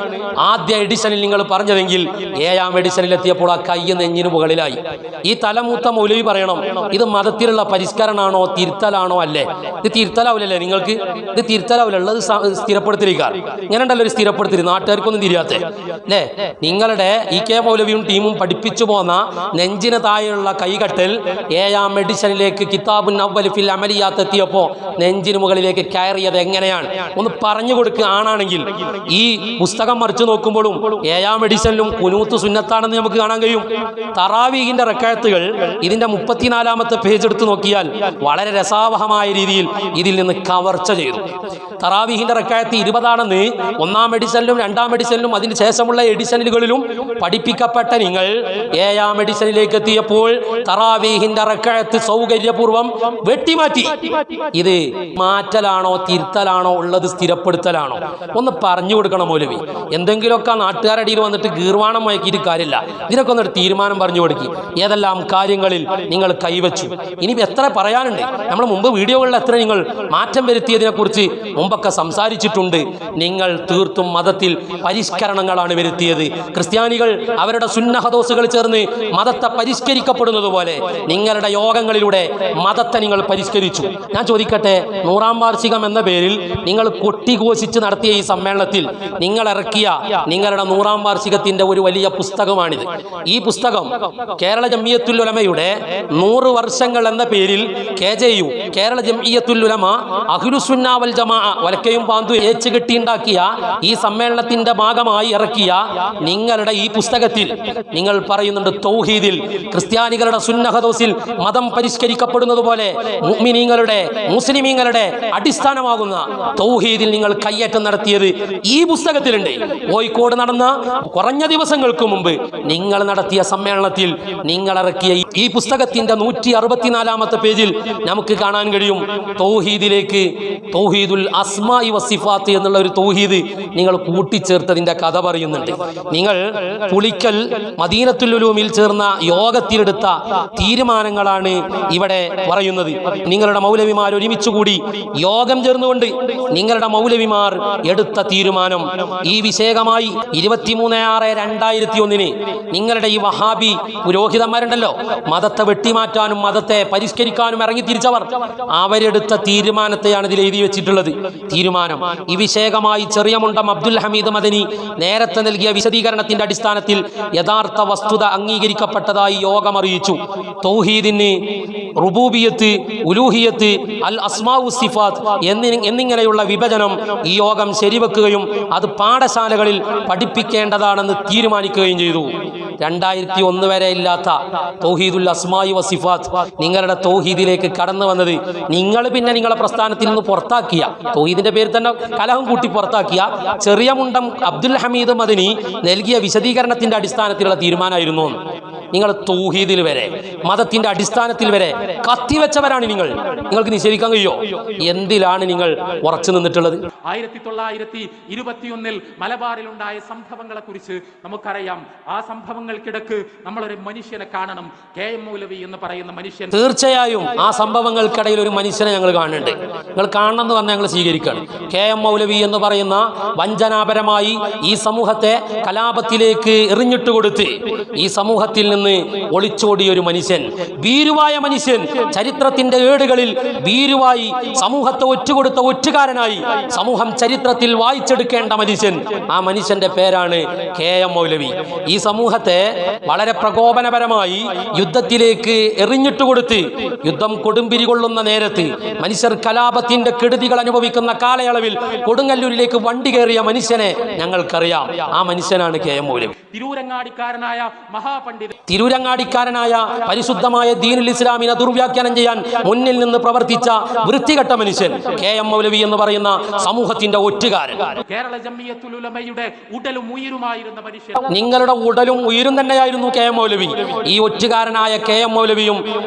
S1: ആദ്യ എഡിഷനിൽ നിങ്ങൾ പറഞ്ഞതെങ്കിൽ 7ാം എഡിഷനിൽ എത്തിയപ്പോൾ ആ കൈ നെഞ്ഞിന് മുകളിലായി. ഈ തലമൂത്ത മൗലവി പറയണം, ഇത് മതത്തിലുള്ള പരിഷ്കരണമാണോ തിരുത്തലാണോ? അല്ലേ, ഇത് തിരുത്തലാവില്ലല്ലേ നിങ്ങൾക്ക്? ഇത് തിരുത്തലാവില്ല, സ്ഥിരപ്പെടുത്തിരിക്കാർ. ഇങ്ങനെ ഉണ്ടല്ലോ ഒരു സ്ഥിരപ്പെടുത്തി, നാട്ടുകാർക്കൊന്നും തിരിയാത്തെ അല്ലേ? നിങ്ങളുടെ EK മൗലവിയും ടീമും പഠിപ്പിച്ചു പോന്ന നെഞ്ചിന് താഴെയുള്ള കൈകെട്ടൽ 7ാം എഡിഷനിലേക്ക് കിതാബുൻ അവ്വൽ ഫിൽ അമലിയാത്ത് എത്തിയപ്പോൾ നെഞ്ചിന് മുകളിലേക്ക് കയറിയത് എങ്ങനെയാണ് ഒന്ന് പറഞ്ഞു കൊടുക്കുക. ആണാണെങ്കിൽ ഈ പുസ്തകം മറിച്ചു നോക്കുമ്പോഴും 7ാം എഡിഷനിലും കുനൂത്ത് സുന്നത്താണെന്ന് നമുക്ക് കാണാൻ കഴിയും. തറാവീഹിന്റെ റക്അത്തുകൾ ഇതിന്റെ 34ാമത്തെ പേജ് എടുത്ത് നോക്കിയാൽ വളരെ രസാവഹമായ രീതിയിൽ ഇതിൽ നിന്ന് കവർച്ച ചെയ്തു. തറാവീഹിന്റെ റക്അത്ത് 20 1ാം എഡിഷനിലും 2ാം എഡിഷനിലും അതിന് ശേഷമുള്ള എഡിഷനുകളിലും പഠിപ്പിക്കപ്പെട്ട നിങ്ങൾ 7ാം എഡിഷനിലേക്ക് എത്തിയപ്പോൾ തറാവീഹിന്റെ റക്അത്ത് സൗകര്യപൂർവ്വം വെട്ടിമാറ്റി. ഇത് മാറ്റലാണോ തിരുത്തലാണോ ഉള്ളത് സ്ഥിരപ്പെടുത്തലാണോ? ഒന്ന് പറഞ്ഞു കൊടുക്കണം മൗലവി. എന്തെങ്കിലുമൊക്കെ നാട്ടുകാരടിയിൽ വന്നിട്ട് ഗീർവാണം മയക്കിയിട്ട് കാര്യമില്ല. ഇതിനൊക്കെ ഒന്നൊരു തീരുമാനം പറഞ്ഞു കൊടുക്കി. ഏതെല്ലാം കാര്യങ്ങളിൽ നിങ്ങൾ കൈവച്ചു, ഇനി എത്ര പറയാനുണ്ട്? നമ്മൾ മുമ്പ് വീഡിയോകളിൽ എത്ര നിങ്ങൾ മാറ്റം വരുത്തിയതിനെ കുറിച്ച് മുമ്പൊക്കെ സംസാരിച്ചിട്ടുണ്ട്. നിങ്ങൾ തീർത്തും മതത്തിൽ പരിഷ്കരണങ്ങളാണ് വരുത്തിയത്. ക്രിസ്ത്യാനികൾ അവരുടെ സുന്നഹദോസുകൾ ചേർന്ന് മതത്തെ പരിഷ്കരിക്കപ്പെടുന്നത് പോലെ നിങ്ങളുടെ യോഗങ്ങളിലൂടെ മതത്തെ നിങ്ങൾ പരിഷ്കരിച്ചു. ഞാൻ ചോദിക്കട്ടെ, 100ാം വാർഷികം എന്ന പേരിൽ നിങ്ങൾ കൊട്ടിഘോഷിച്ച് നടത്തിയ ഈ സമ്മേളനത്തിൽ നിങ്ങൾ ഇറക്കിയ നിങ്ങളുടെ 100ാം വാർഷികത്തിന്റെ ഒരു വലിയ പുസ്തകമാണിത്. ഈ പുസ്തകം കേരള ജംഇയ്യത്തുൽ ഉലമയുടെ 100 വർഷങ്ങൾ എന്ന പേരിൽ KJU കേരള ജംഇയ്യത്തുൽ ഉലമ അഹ്ലുസുന്ന വൽ ജമാഅ വലക്കയും പാന്തു ഏച്ച് കെട്ടിയുണ്ടാക്കിയ ഈ സമ്മേളനത്തിന്റെ ഭാഗമായി ഇറക്കിയ നിങ്ങളുടെ ഈ പുസ്തകത്തിൽ നിങ്ങൾ പറയുന്നുണ്ട്, തൗഹീദിൽ ക്രിസ്ത്യാനികളുടെ സുന്നഹദോസിൽ മതം പരിഷ്കരിക്കപ്പെടുന്നത് പോലെ മുഅ്മിനീങ്ങളുടെ മുസ്ലിമീങ്ങളുടെ അടിസ്ഥാനമാകുന്ന തൗഹീദിൽ നിങ്ങൾ കയ്യേറ്റം നടത്തിയത് ഈ പുസ്തകത്തിലുണ്ട്. കോഴിക്കോട് നടന്ന കുറഞ്ഞ ദിവസങ്ങൾക്ക് മുമ്പ് നിങ്ങൾ നടത്തിയ സമ്മേളനത്തിൽ നിങ്ങൾ ഇറക്കിയ ഈ പുസ്തകത്തിന്റെ 164ാമത്തെ പേജിൽ നമുക്ക് കാണാൻ കഴിയും, തൗഹീദിലേക്ക് തൗഹീദുൽ അസ്മാഇ വസിഫാത്ത് എന്നുള്ള ഒരു തൗഹീദ് നിങ്ങൾ കൂട്ടിച്ചേർത്തതിന്റെ കഥ പറയുന്നുണ്ട്. നിങ്ങൾ പുളിക്കൽ മദീനത്തുൽ ഉലൂമിൽ ചേർന്ന യോഗത്തിലെടുത്ത തീരുമാനങ്ങളാണ് ഇവിടെ പറയുന്നത്. നിങ്ങളുടെ മൗലവിമാർ ഒരുമിച്ചുകൂടി യോഗം ചേർന്നുകൊണ്ട് നിങ്ങളുടെ മൗലവിമാർ എടുത്ത തീരുമാനം ഈ വിഷയകമായി 23/6/2001 നിങ്ങളുടെ ഈ വഹാബി പുരോഹിതന്മാരുണ്ടല്ലോ, മതത്തെ വെട്ടിമാറ്റാനും മതത്തെ പരിഷ്കരിക്കാനും ഇറങ്ങി തിരിച്ചവർ, അവരെടുത്ത തീരുമാനത്തെയാണ് ഇതിൽ എഴുതി വെച്ചിട്ടുള്ളത്. തീരുമാനം ഈ വിഷയകമായി ചെറിയമുണ്ടം അബ്ദുൽ ഹമീദ് മദനി നേരത്തെ നൽകിയ വിശദീകരണത്തിന്റെ അടിസ്ഥാനത്തിൽ യഥാർത്ഥ വസ്തുത അംഗീകരിക്കപ്പെട്ടതായി യോഗം അറിയിച്ചു. തൗഹീദിന് റുബൂബിയത്ത്, ഉലൂഹിയത്ത്, അൽ അസ്മാഉ സിഫാത്ത് എന്നിങ്ങനെയുള്ള വിഭജനം ഈ യോഗം ശരിവെക്കുകയും അത് പാഠശാലകളിൽ പഠിപ്പിക്കേണ്ടതാണെന്ന് തീരുമാനിക്കുകയും ചെയ്തു. 2001 വരെ ഇല്ലാത്ത തൗഹീദുൽ അസ്മാഇ വസിഫാത്ത് നിങ്ങളുടെ തൗഹീദിലേക്ക് കടന്നു വന്നത് നിങ്ങൾ പിന്നെ നിങ്ങളുടെ പ്രസ്ഥാനത്തിൽ നിന്ന് പുറത്താക്കിയ, തൗഹീദിന്റെ പേരിൽ തന്നെ കലഹം കൂട്ടി പുറത്താക്കിയ ചെറിയ മുണ്ടം അബ്ദുൽ ഹമീദ് മദനി നൽകിയ വിശദീകരണത്തിന്റെ അടിസ്ഥാനത്തിലുള്ള തീരുമാനമായിരുന്നു. നിങ്ങൾ തൗഹീദിൽ വരെ മതത്തിന്റെ അടിസ്ഥാനത്തിൽ വരെ കത്തിവെച്ചവരാണ് നിങ്ങൾ. നിങ്ങൾക്ക് നിഷേധിക്കാൻ കഴിയോ? എന്തിലാണ് നിങ്ങൾ ഉറച്ചു നിന്നിട്ടുള്ളത്?
S3: 1921 മലബാറിലുണ്ടായ സംഭവങ്ങളെ കുറിച്ച് നമുക്കറിയാം. ആ സംഭവങ്ങൾക്കിടക്ക് നമ്മളൊരു മനുഷ്യനെ കാണണം, KM മൗലവി എന്ന് പറയുന്ന മനുഷ്യൻ.
S1: തീർച്ചയായും ആ സംഭവങ്ങൾക്കിടയിൽ ഒരു മനുഷ്യനെ ഞങ്ങൾ കാണുന്നുണ്ട്. നിങ്ങൾ കാണണമെന്ന് പറഞ്ഞാൽ ഞങ്ങൾ സ്വീകരിക്കണം. KM മൗലവി എന്ന് പറയുന്ന വഞ്ചനാപരമായി ഈ സമൂഹത്തെ കലാപത്തിലേക്ക് എറിഞ്ഞിട്ട് കൊടുത്ത് ഈ സമൂഹത്തിൽ നിന്ന് ഒളിച്ചോടിയ ഒരു മനുഷ്യൻ, ഭീരുവായ മനുഷ്യൻ, ചരിത്രത്തിന്റെ ഏടുകളിൽ ഭീരുവായി സമൂഹത്തെ ഒറ്റുകൊടുത്ത ഒറ്റുകാരനായി സമൂഹം ചരിത്രത്തിൽ വായിച്ചെടുക്കേണ്ട മനുഷ്യൻ. ആ മനുഷ്യന്റെ പേരാണ് KM മൗലവി. ഈ സമൂഹത്തെ വളരെ പ്രകോപനപരമായി യുദ്ധത്തിലേക്ക് എറിഞ്ഞിട്ട് കൊടുത്ത് യുദ്ധം കൊടുമ്പിരി കൊള്ളുന്ന നേരത്ത് മനുഷ്യർ കലാപത്തിന്റെ കെടുതികൾ അനുഭവിക്കുന്ന കാലയളവിൽ കൊടുങ്ങല്ലൂരിലേക്ക് വണ്ടി കയറിയ മനുഷ്യനെ ഞങ്ങൾക്കറിയാം. ആ മനുഷ്യനാണ് KM മൗലവി.
S3: തിരൂരങ്ങാടിക്കാരനായ മഹാപണ്ഡിതൻ
S1: തിരൂരങ്ങാടിക്കാരനായ പരിശുദ്ധമായ ദീനുൽ ഇസ്ലാമിനെ ദുർവ്യാഖ്യാനം ചെയ്യാൻ മുന്നിൽ നിന്ന് പ്രവർത്തിച്ച വൃത്തികെട്ട മനുഷ്യൻ KM മൗലവി എന്ന് പറയുന്ന സമൂഹത്തിന്റെ ഒറ്റുകാരൻ.
S3: കേരള ജംഇയ്യത്തുൽ ഉലമയുടെ ഉടലും ഉയിരുമായിരുന്ന മനുഷ്യൻ.
S1: നിങ്ങളുടെ ഉടലും ഉയിരും തന്നെയായിരുന്നു KM മൗലവി. ഈ ഒറ്റുകാരനായ KM മൗലവിയും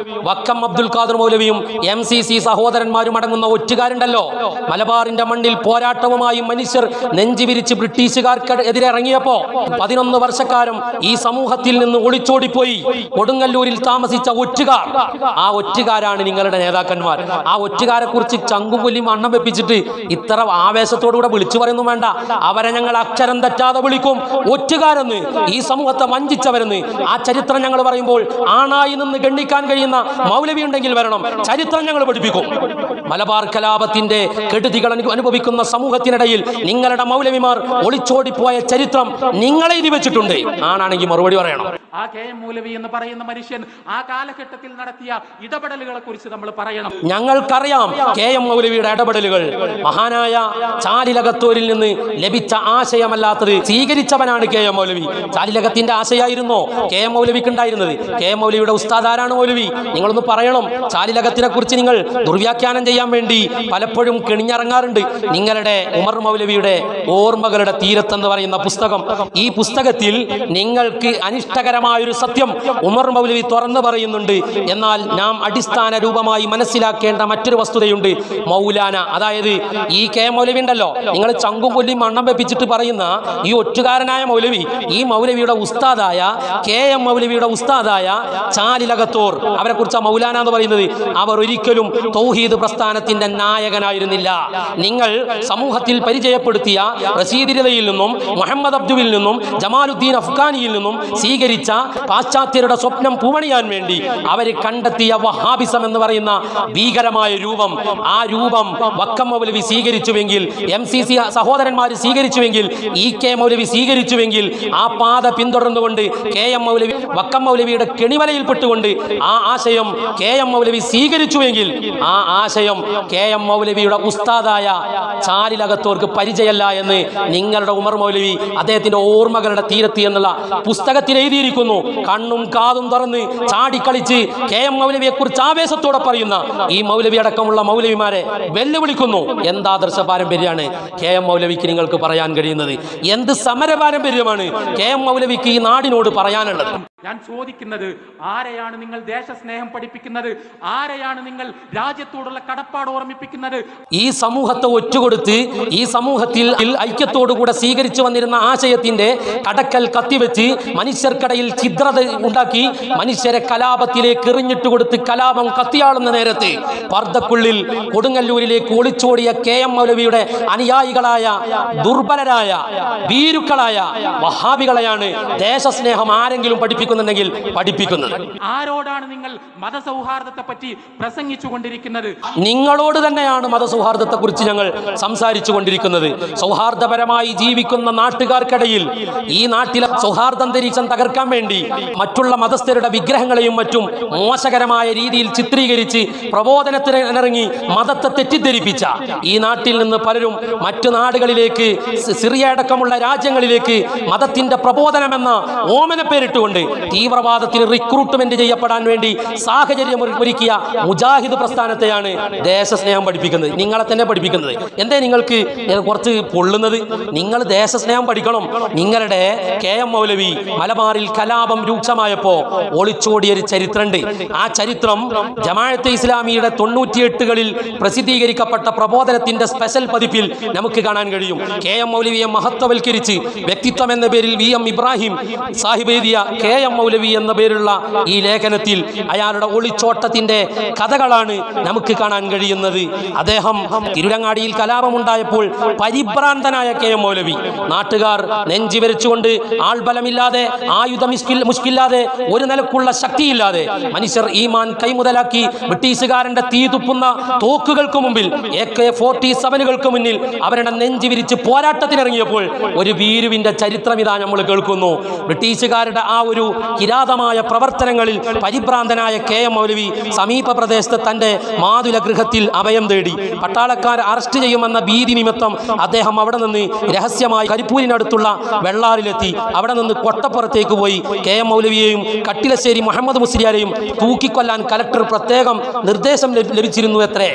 S1: വക്കം അബ്ദുൽ ഖാദർ മൗലവിയും MCC സഹോദരന്മാരും അടങ്ങുന്ന ഒറ്റുകാരുണ്ടല്ലോ, മലബാറിന്റെ മണ്ണിൽ പോരാട്ടവുമായി മനുഷ്യർ നെഞ്ചുവിരിച്ച് ബ്രിട്ടീഷുകാർക്കെതിരെ ഇറങ്ങിയപ്പോ 11 വർഷക്കാലം ഈ സമൂഹത്തിൽ നിന്ന് ഒളിച്ചോടിപ്പോയി കൊടുങ്ങല്ലൂരിൽ താമസിച്ച ഒറ്റുകാർ. ആ ഒറ്റുകാരാണ് നിങ്ങളുടെ നേതാക്കന്മാർ. ആ ഒറ്റുകാരെ കുറിച്ച് ചങ്കും കൊല്ലിയും അണ്ണം വെപ്പിച്ചിട്ട് ഇത്ര ആവേശത്തോടുകൂടെ വിളിച്ചു പറയുന്നു വേണ്ട. അവരെ ഞങ്ങൾ അക്ഷരം തെറ്റാതെ വിളിക്കും ഒറ്റുകാരെന്ന്, ഈ സമൂഹത്തെ വഞ്ചിച്ചവരെന്ന്. ആ ചരിത്രം ഞങ്ങൾ പറയുമ്പോൾ ആണായി നിന്ന് ഗണ്ണിക്കാൻ കഴിയുന്ന മൗലവി ഉണ്ടെങ്കിൽ വരണം, ചരിത്രം ഞങ്ങൾ പഠിപ്പിക്കും. മലബാർ കലാപത്തിന്റെ കെടുതികൾ അനുഭവിക്കുന്ന സമൂഹത്തിനിടയിൽ നിങ്ങളുടെ മൗലവിമാർ ഒളിച്ചോടിപ്പോയ ചരിത്രം നിങ്ങൾ എഴുതി വെച്ചിട്ടുണ്ട്. ആണാണെങ്കിൽ മറുപടി പറയണം.
S3: ആ KM മൗലവി എന്ന് പറയുന്ന മനുഷ്യൻ ആ കാലഘട്ടത്തിൽ നടത്തിയ ഇടപെടലുകളെ കുറിച്ച് നമ്മൾ പറയണം.
S1: ഞങ്ങൾക്കറിയാം KM മൗലവിയുടെ ഇടപെടലുകൾ. മഹാനായ ചാലിലകത്തൂരിൽ നിന്ന് ലഭിച്ച ആശയമല്ലാത്തത് സ്വീകരിച്ചവനാണ് KM മൗലവി. ചാലിലകത്തിന്റെ ആശയായിരുന്നോ KM മൗലവിക്ക് ഉണ്ടായിരുന്നത്? KM മൗലവിയുടെ ഉസ്താദ് ആരാണ് മൗലവി? നിങ്ങളൊന്ന് പറയണം. ചാലിലകത്തിനെ കുറിച്ച് നിങ്ങൾ ദുർവ്യാഖ്യാനം ചെയ്യാൻ വേണ്ടി പലപ്പോഴും കെണിഞ്ഞിറങ്ങാറുണ്ട്. നിങ്ങളുടെ ഉമർ മൗലവിയുടെ ഓർമ്മകളുടെ തീരത്തെന്ന് പറയുന്ന പുസ്തകം, ഈ പുസ്തകത്തിൽ നിങ്ങൾക്ക് അനിഷ്ടകരമായൊരു സത്യം ഉമർ മൗലവി തുറന്നു പറയുന്നുണ്ട്. എന്നാൽ നാം അടിസ്ഥാന രൂപമായി മനസ്സിലാക്കേണ്ട മറ്റൊരു വസ്തുതയുണ്ട്. മൗലാന, അതായത് ഈ KM മൗലവി ഉണ്ടല്ലോ, നിങ്ങൾ ചങ്കും കൊല്ലിയും മണ്ണം വെപ്പിച്ചിട്ട് പറയുന്ന ഈ ഒറ്റുകാരനായ മൗലവി, ഈ മൗലവിയുടെ ഉസ്താദായ KM മൗലവിയുടെ ഉസ്താദായ ചാലിലകത്തൂർ, അവരെ കുറിച്ച് മൗലാന എന്ന് പറയുന്നത്, അവർ ഒരിക്കലും തൗഹീദ് പ്രസ്ഥാനത്തിന്റെ നായകനായിരുന്നില്ല. നിങ്ങൾ സമൂഹത്തിൽ പരിചയപ്പെടുത്തിയ റഷീദിരയിൽ നിന്നും മുഹമ്മദ് അബ്ദുവിൽ നിന്നും ജമാലുദ്ദീൻ അഫ്ഗാനിയിൽ നിന്നും സ്വീകരിച്ച പാശ്ചാത്യരുടെ സ്വപ്നം പൂവണിയാൻ വേണ്ടി അവർ കണ്ടെത്തിയ വഹാബിസം എന്ന് പറയുന്ന ഭീകരമായ രൂപം, ആ രൂപം വക്കം മൗലവി സ്വീകരിച്ചുവെങ്കിൽ, MCC സഹോദരന്മാർ സ്വീകരിച്ചുവെങ്കിൽ, EK മൗലവി സ്വീകരിച്ചുവെങ്കിൽ, ആ പാത പിന്തുടർന്നുകൊണ്ട് KM മൗലവി വക്കം മൗലവിയുടെ കെണിവലയിൽപ്പെട്ടുകൊണ്ട് ആ ആശയം KM മൗലവി സ്വീകരിച്ചുവെങ്കിൽ, ആ ആശയം KM മൗലവിയുടെ ഉസ്താദായ ചാലിലകത്തോർക്ക് പരിചയമല്ല എന്ന് നിങ്ങളുടെ ഉമർ മൗലവി അദ്ദേഹത്തിന്റെ ഓർമ്മകളുടെ തീരത്ത് എന്നുള്ള പുസ്തകത്തിൽ എഴുതിയിരിക്കുന്നു. കണ്ണും കാതും തുറന്ന് ചാടിക്കളിച്ച് KM മൗലവിയെ കുറിച്ച് ആവേശത്തോടെ പറയുന്ന ഈ മൗലവി അടക്കമുള്ള മൗലവിമാരെ വെല്ലുവിളിക്കുന്നു. എന്താദർശ പാരമ്പര്യമാണ് KM മൗലവിക്ക് നിങ്ങൾക്ക് പറയാൻ കഴിയുന്നത്? എന്ത് സമര പാരമ്പര്യമാണ് KM മൗലവിക്ക് ഈ നാടിനോട് പറയാനുള്ളത്?
S3: ഞാൻ ചോദിക്കുന്നത്, ആരെയാണ് നിങ്ങൾ ദേശസ്നേഹം പഠിപ്പിക്കുന്നത്? ആരെയാണ് നിങ്ങൾ രാജ്യത്തോടുള്ള കടപ്പാട് ഓർമ്മിപ്പിക്കുന്നത്?
S1: ഈ സമൂഹത്തെ ഒറ്റുകൊടുത്ത് ഈ സമൂഹത്തിൽ ഐക്യത്തോടുകൂടെ സ്വീകരിച്ചു വന്നിരുന്ന ആശയത്തിന്റെ കടക്കൽ കത്തിവെച്ച് മനുഷ്യർക്കിടയിൽ ഛിദ്രത ഉണ്ടാക്കി മനുഷ്യരെ കലാപത്തിലേക്ക് എറിഞ്ഞിട്ട് കൊടുത്ത് കലാപം കത്തിയാളുന്ന നേരത്ത് പർദ്ദക്കുള്ളിൽ കൊടുങ്ങല്ലൂരിലേക്ക് ഒളിച്ചോടിയ KM മൗലവിയുടെ അനുയായികളായ ദുർബലരായ ഭീരുക്കളായ വഹാബികളെയാണ് ദേശസ്നേഹം ആരെങ്കിലും പഠിപ്പിക്കുന്നത്?
S3: ആരോടാണ് നിങ്ങൾ മതസൗഹാർദ്ദത്തെ പറ്റി പ്രസംഗിച്ചു കൊണ്ടിരിക്കുന്നത്?
S1: നിങ്ങളോട് തന്നെയാണ് മതസൗഹാർദ്ദത്തെ കുറിച്ച് ഞങ്ങൾ സംസാരിച്ചു കൊണ്ടിരിക്കുന്നത്. സൗഹാർദ്ദപരമായി ജീവിക്കുന്ന നാട്ടുകാർക്കിടയിൽ ഈ നാട്ടിലെ സൗഹാർദ്ദാന്തരീക്ഷം തകർക്കാൻ വേണ്ടി മറ്റുള്ള മതസ്ഥരുടെ വിഗ്രഹങ്ങളെയും മറ്റും മോശകരമായ രീതിയിൽ ചിത്രീകരിച്ച് പ്രബോധനത്തിനിറങ്ങി മതത്തെ തെറ്റിദ്ധരിപ്പിച്ച ഈ നാട്ടിൽ നിന്ന് പലരും മറ്റു നാടുകളിലേക്ക്, സിറിയ അടക്കമുള്ള രാജ്യങ്ങളിലേക്ക് മതത്തിന്റെ പ്രബോധനമെന്ന ഓമന പേരിട്ടുകൊണ്ട് തീവ്രവാദത്തിന് റിക്രൂട്ട്മെന്റ് ചെയ്യപ്പെടാൻ വേണ്ടി സാഹചര്യം ഒരുക്കിയ മുജാഹിദ് പ്രസ്ഥാനത്തെയാണ് ദേശസ്നേഹം പഠിപ്പിക്കുന്നത്. നിങ്ങളെ തന്നെ പഠിപ്പിക്കുന്നത്. എന്തേ നിങ്ങൾക്ക് കുറച്ച് പൊള്ളുന്നത്? നിങ്ങൾ ദേശസ്നേഹം പഠിക്കണം. നിങ്ങളുടെ KM മൗലവി മലബാറിൽ കലാപം രൂക്ഷമായപ്പോ ഒളിച്ചോടിയൊരു ചരിത്രമുണ്ട്. ആ ചരിത്രം ജമാഅത്തെ ഇസ്ലാമിയുടെ 98കളിൽ പ്രസിദ്ധീകരിക്കപ്പെട്ട പ്രബോധനത്തിന്റെ സ്പെഷ്യൽ പതിപ്പിൽ നമുക്ക് കാണാൻ കഴിയും. KM മൗലവിയെ മഹത്വവൽക്കരിച്ച് വ്യക്തിത്വം എന്ന പേരിൽ VM ഇബ്രാഹിം സാഹിബ് എഴുതിയ KM മൗലവി എന്ന പേരുള്ള ഈ ലേഖനത്തിൽ അയാളുടെ ഒളിച്ചോട്ടത്തിന്റെ കഥകളാണ് നമുക്ക് കാണാൻ കഴിയുന്നത്. അദ്ദേഹം തിരുരങ്ങാടിയിൽ കലാപമുണ്ടായപ്പോൾ പരിഭ്രാന്തനായ KM മൗലവി, നാട്ടുകാർ നെഞ്ചി വരച്ചുകൊണ്ട്, ആൾബലമില്ലാതെ, ആയുധം മുഷ്കില്ലാതെ, ഒരു നിലക്കുള്ള ശക്തിയില്ലാതെ മനുഷ്യർ ഈമാൻ കൈമുതലാക്കി ബ്രിട്ടീഷുകാരന്റെ തീ തുപ്പുന്ന തോക്കുകൾക്ക് മുമ്പിൽ, AK-47കൾക്ക് മുന്നിൽ അവരുടെ നെഞ്ചി വിരിച്ച് പോരാട്ടത്തിനിറങ്ങിയപ്പോൾ ഒരു ഭീരുവിന്റെ ചരിത്രം ഇതാ നമ്മൾ കേൾക്കുന്നു. ബ്രിട്ടീഷുകാരുടെ ആ ഒരു കിരാതമായ പ്രവർത്തനങ്ങളിൽ പരിഭ്രാന്തനായ KM മൗലവി സമീപ പ്രദേശത്ത് തൻ്റെ മാതുല ഗൃഹത്തിൽ അഭയം തേടി. പട്ടാളക്കാർ അറസ്റ്റ് ചെയ്യുമെന്ന ഭീതി നിമിത്തം അദ്ദേഹം അവിടെ നിന്ന് രഹസ്യമായി കരിപ്പൂരിനടുത്തുള്ള വെള്ളാറിലെത്തി. അവിടെ നിന്ന് കൊട്ടപ്പുറത്തേക്ക് പോയി. KM മൗലവിയെയും കട്ടിലശ്ശേരി മുഹമ്മദ് മുസ്ലിയാരെയും തൂക്കിക്കൊല്ലാൻ കലക്ടർ പ്രത്യേകം നിർദ്ദേശം ലഭിച്ചിരുന്നു എത്രേ.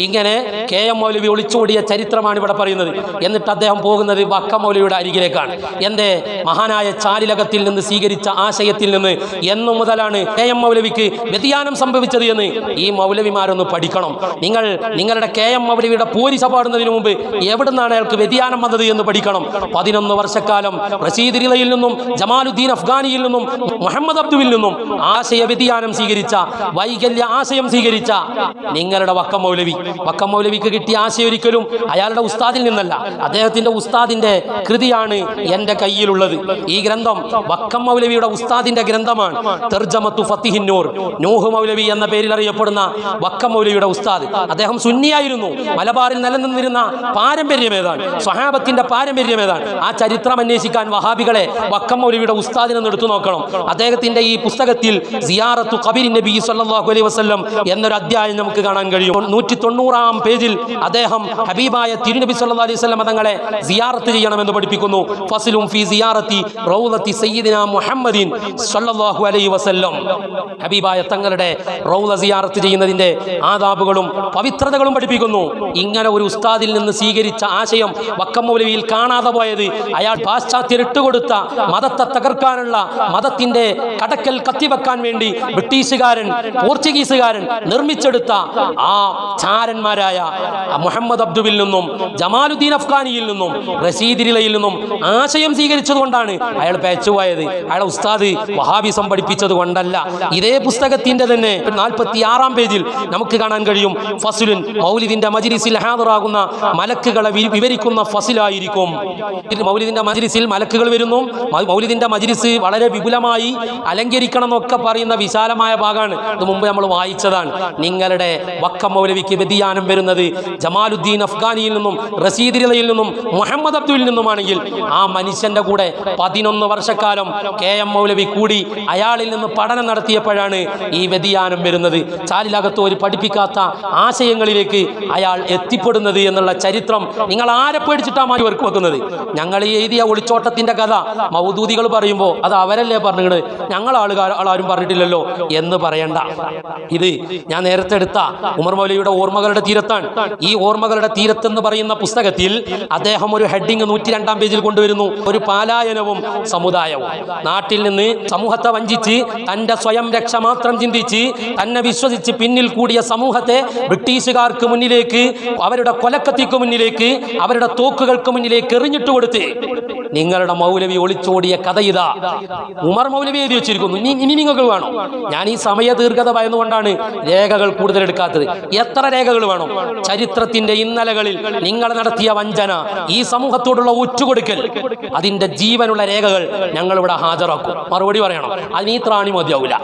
S1: ഇങ്ങനെ KM മൗലവി ഒളിച്ചോടിയ ചരിത്രമാണ് ഇവിടെ പറയുന്നത്. എന്നിട്ട് അദ്ദേഹം പോകുന്നത് വക്കം മൗലവിയുടെ അരികിലേക്കാണ്. എൻ്റെ മഹാനായ ചാലിലകത്തിൽ നിന്ന് സ്വീകരിച്ച ആശയത്തിൽ നിന്ന് എന്നു മുതലാണ് KM മൗലവിക്ക് വ്യതിയാനം സംഭവിച്ചത് എന്ന് ഈ മൗലവിമാരൊന്ന് പഠിക്കണം. നിങ്ങളുടെ KM മൗലവിയുടെ പോരിശ പാടുന്നതിന് മുമ്പ് എവിടുന്നാണ് അയാൾക്ക് വ്യതിയാനം വന്നത് എന്ന് പഠിക്കണം. 11 വർഷക്കാലം റഷീദ് റിളയിൽ നിന്നും ജമാലുദ്ദീൻ അഫ്ഗാനിയിൽ നിന്നും മുഹമ്മദ് അബ്ദുവിൽ നിന്നും ആശയ വ്യതിയാനം സ്വീകരിച്ച, വൈകല്യ ആശയം സ്വീകരിച്ച നിങ്ങളുടെ വക്കം മൗലവിക്ക് കിട്ടിയ ആശയം ഒരിക്കലും അയാളുടെ ഉസ്താദിൽ നിന്നല്ല, അദ്ദേഹത്തിന്റെ ഉസ്താദിന്റെ കൃതിയാണ് എൻ്റെ കയ്യിലുള്ളത്. ഈ ഗ്രന്ഥം വക്കം മൗലവിയുടെ ഉസ്താദിന്റെ ഗ്രന്ഥമാണ്. തർജമത്തു ഫത്തിഹിന്നൂർ, നൂഹ് മൗലവി എന്ന പേരിൽ അറിയപ്പെടുന്ന വക്കം മൗലവിയുടെ ഉസ്താദ്. അദ്ദേഹം സുന്നിയായിരുന്നു. മലബാറിൽ നിലനിന്നിരുന്ന പാരമ്പര്യമേതാണ്, സ്വഹാബത്തിന്റെ പാരമ്പര്യമേതാണ്. ആ ചരിത്രം അന്വേഷിക്കാൻ വഹാബികളെ വക്കം മൗലവിയുടെ ഉസ്താദിനെന്ന് എടുത്തു നോക്കണം. അദ്ദേഹത്തിന്റെ ഈ പുസ്തകത്തിൽ സിയാറത്തു ഖബരി നബി സല്ലല്ലാഹു അലൈഹി വസല്ലം എന്നൊരു അധ്യായം നമുക്ക് കാണാൻ കഴിയും. 190-ാം പേജിൽ അദ്ദേഹം ഹബീബായ തിരുനബി സല്ലല്ലാഹു അലൈഹി വസല്ലം തങ്ങളെ സിയാറത്ത് ചെയ്യണമെന്ന് പഠിപ്പിക്കുന്നു. ഫസ്ലുൻ ഫീ സിയാറത്തി റൗളത്തി സയ്യിദിനാ മുഹമ്മദിൻ സല്ലല്ലാഹു അലൈഹി വസല്ലം. ഹബീബായ തങ്ങളുടെ റൗള സിയാറത്ത് ചെയ്യുന്നതിന്റെ ആദാബുകളും പവിത്രതകളും പഠിപ്പിക്കുന്നു. ഇങ്ങനെ ഒരു ഉസ്താദിൽ നിന്ന് സ്വീകരിച്ച ആശയം വക്കം മൗലവിയിൽ കാണാതെ പോയത് അയാൾ പാശ്ചാത്യർ ഇട്ടുകൊടുത്ത മതത്തെ തകർക്കാനുള്ള, മതത്തിന്റെ കടക്കൽ കത്തിവെക്കാൻ വേണ്ടി ബ്രിട്ടീഷുകാരൻ, പോർച്ചുഗീസുകാരൻ നിർമ്മിച്ചെടുത്ത ആ ചാരന്മാരായ മുഹമ്മദ് അബ്ദുവിൽ നിന്നും ജമാലുദ്ദീൻ അഫ്ഗാനിയിൽ നിന്നും റഷീദ് റിളയിൽ നിന്നും ആശയം സ്വീകരിച്ചതുകൊണ്ടാണ് അയാൾ പേച്ചുപോയത്. അയാളെ ഉസ്താദ് വഹാബിസം പഠിപ്പിച്ചത് കൊണ്ടല്ല. ഇതേ പുസ്തകത്തിന്റെ തന്നെ 46-ാം പേജിൽ നമുക്ക് കാണാൻ കഴിയും. ഫസ്ലുൻ, മൗലിദിന്റെ മജ്ലിസിൽ ഹാജറാകുന്ന മലക്കുകളെ വിവരിക്കുന്ന ഫസിലായിരിക്കും. മൗലിദിന്റെ മജ്ലിസിൽ മലക്കുകൾ വരുന്നു. മൗലിദിന്റെ മജ്ലിസ് വളരെ വിപുലമായി അലങ്കരിക്കണം എന്നൊക്കെ പറയുന്ന വിശാലമായ ഭാഗമാണ്. ഇത് മുമ്പ് നമ്മൾ വായിച്ചതാണ്. നിങ്ങളുടെ വക്കം മൗലവിക്ക് വ്യതിയാനം വരുന്നത് ജമാലുദ്ദീൻ അഫ്ഗാനിയിൽ നിന്നും റഷീദ് റിളയിൽ നിന്നും മുഹമ്മദ് അബ്ദുവിൽ നിന്നുമാണെങ്കിൽ ആ മനുഷ്യന്റെ കൂടെ 11 വർഷക്കാലം KM മൗലവി കൂടി അയാളിൽ നിന്ന് പഠനം നടത്തിയപ്പോഴാണ് ഈ വ്യതിയാനം വരുന്നത്. ചാലിലകത്ത് ഒരു പഠിപ്പിക്കാത്ത ആശയങ്ങളിലേക്ക് അയാൾ എത്തിപ്പെടുന്നത് എന്നുള്ള ചരിത്രം നിങ്ങൾ ആരെ പേടിച്ചിട്ടാണ് മാറ്റി വെക്കുന്നത്? ഞങ്ങൾ ഈ എഴുതിയ ഒളിച്ചോട്ടത്തിന്റെ കഥ മൗദൂദികൾ പറയുമ്പോൾ അത് അവരല്ലേ പറഞ്ഞത്, ഞങ്ങൾ ആളാരും പറഞ്ഞിട്ടില്ലല്ലോ എന്ന് പറയണ്ട. ഇത് ഞാൻ നേരത്തെ എടുത്ത ഉമർ മൗലവിയുടെ ഓർമ്മകളുടെ തീരത്താണ്. ഈ ഓർമ്മകളുടെ തീരത്തെന്ന് പറയുന്ന പുസ്തകത്തിൽ അദ്ദേഹം ഒരു ഹെഡിങ് 102-ാം പേജിൽ കൊണ്ടുവരുന്നു. ഒരു പാലായനവും സമുദായവും. നാട്ടിൽ നിന്ന് സമൂഹത്തെ വഞ്ചിച്ച് തന്റെ സ്വയം രക്ഷ മാത്രം ചിന്തിച്ച് തന്നെ വിശ്വസിച്ച് പിന്നിൽ കൂടിയ സമൂഹത്തെ ബ്രിട്ടീഷുകാർക്ക് മുന്നിലേക്ക്, അവരുടെ കൊലക്കത്തിക്ക് മുന്നിലേക്ക്, അവരുടെ തോക്കുകൾക്ക് മുന്നിലേക്ക് എറിഞ്ഞിട്ട് കൊടുത്ത് നിങ്ങളുടെ മൗലവി ഒളിച്ചോടിയ കഥ ഇതാ ഉമർ മൗലവി എഴുതി വെച്ചിരിക്കുന്നു. ഇനി നിങ്ങൾക്ക് വേണം? ഞാൻ ഈ സമയ ദീർഘത ഭയന്നുകൊണ്ടാണ് രേഖകൾ കൂടുതൽ എടുക്കാത്തത്. എത്ര രേഖകൾ വേണം? ചരിത്രത്തിന്റെ ഇന്നലകളിൽ നിങ്ങൾ നടത്തിയ വഞ്ചന, ഈ സമൂഹത്തോടുള്ള ഒറ്റുകൊടുക്കൽ, അതിന്റെ ജീവനുള്ള രേഖകൾ ഞങ്ങൾ ഇവിടെ ഹാജരാക്കും. മറുപടി പറയണം. അതിന് ഈ ത്രാണി മതിയാവില്ല.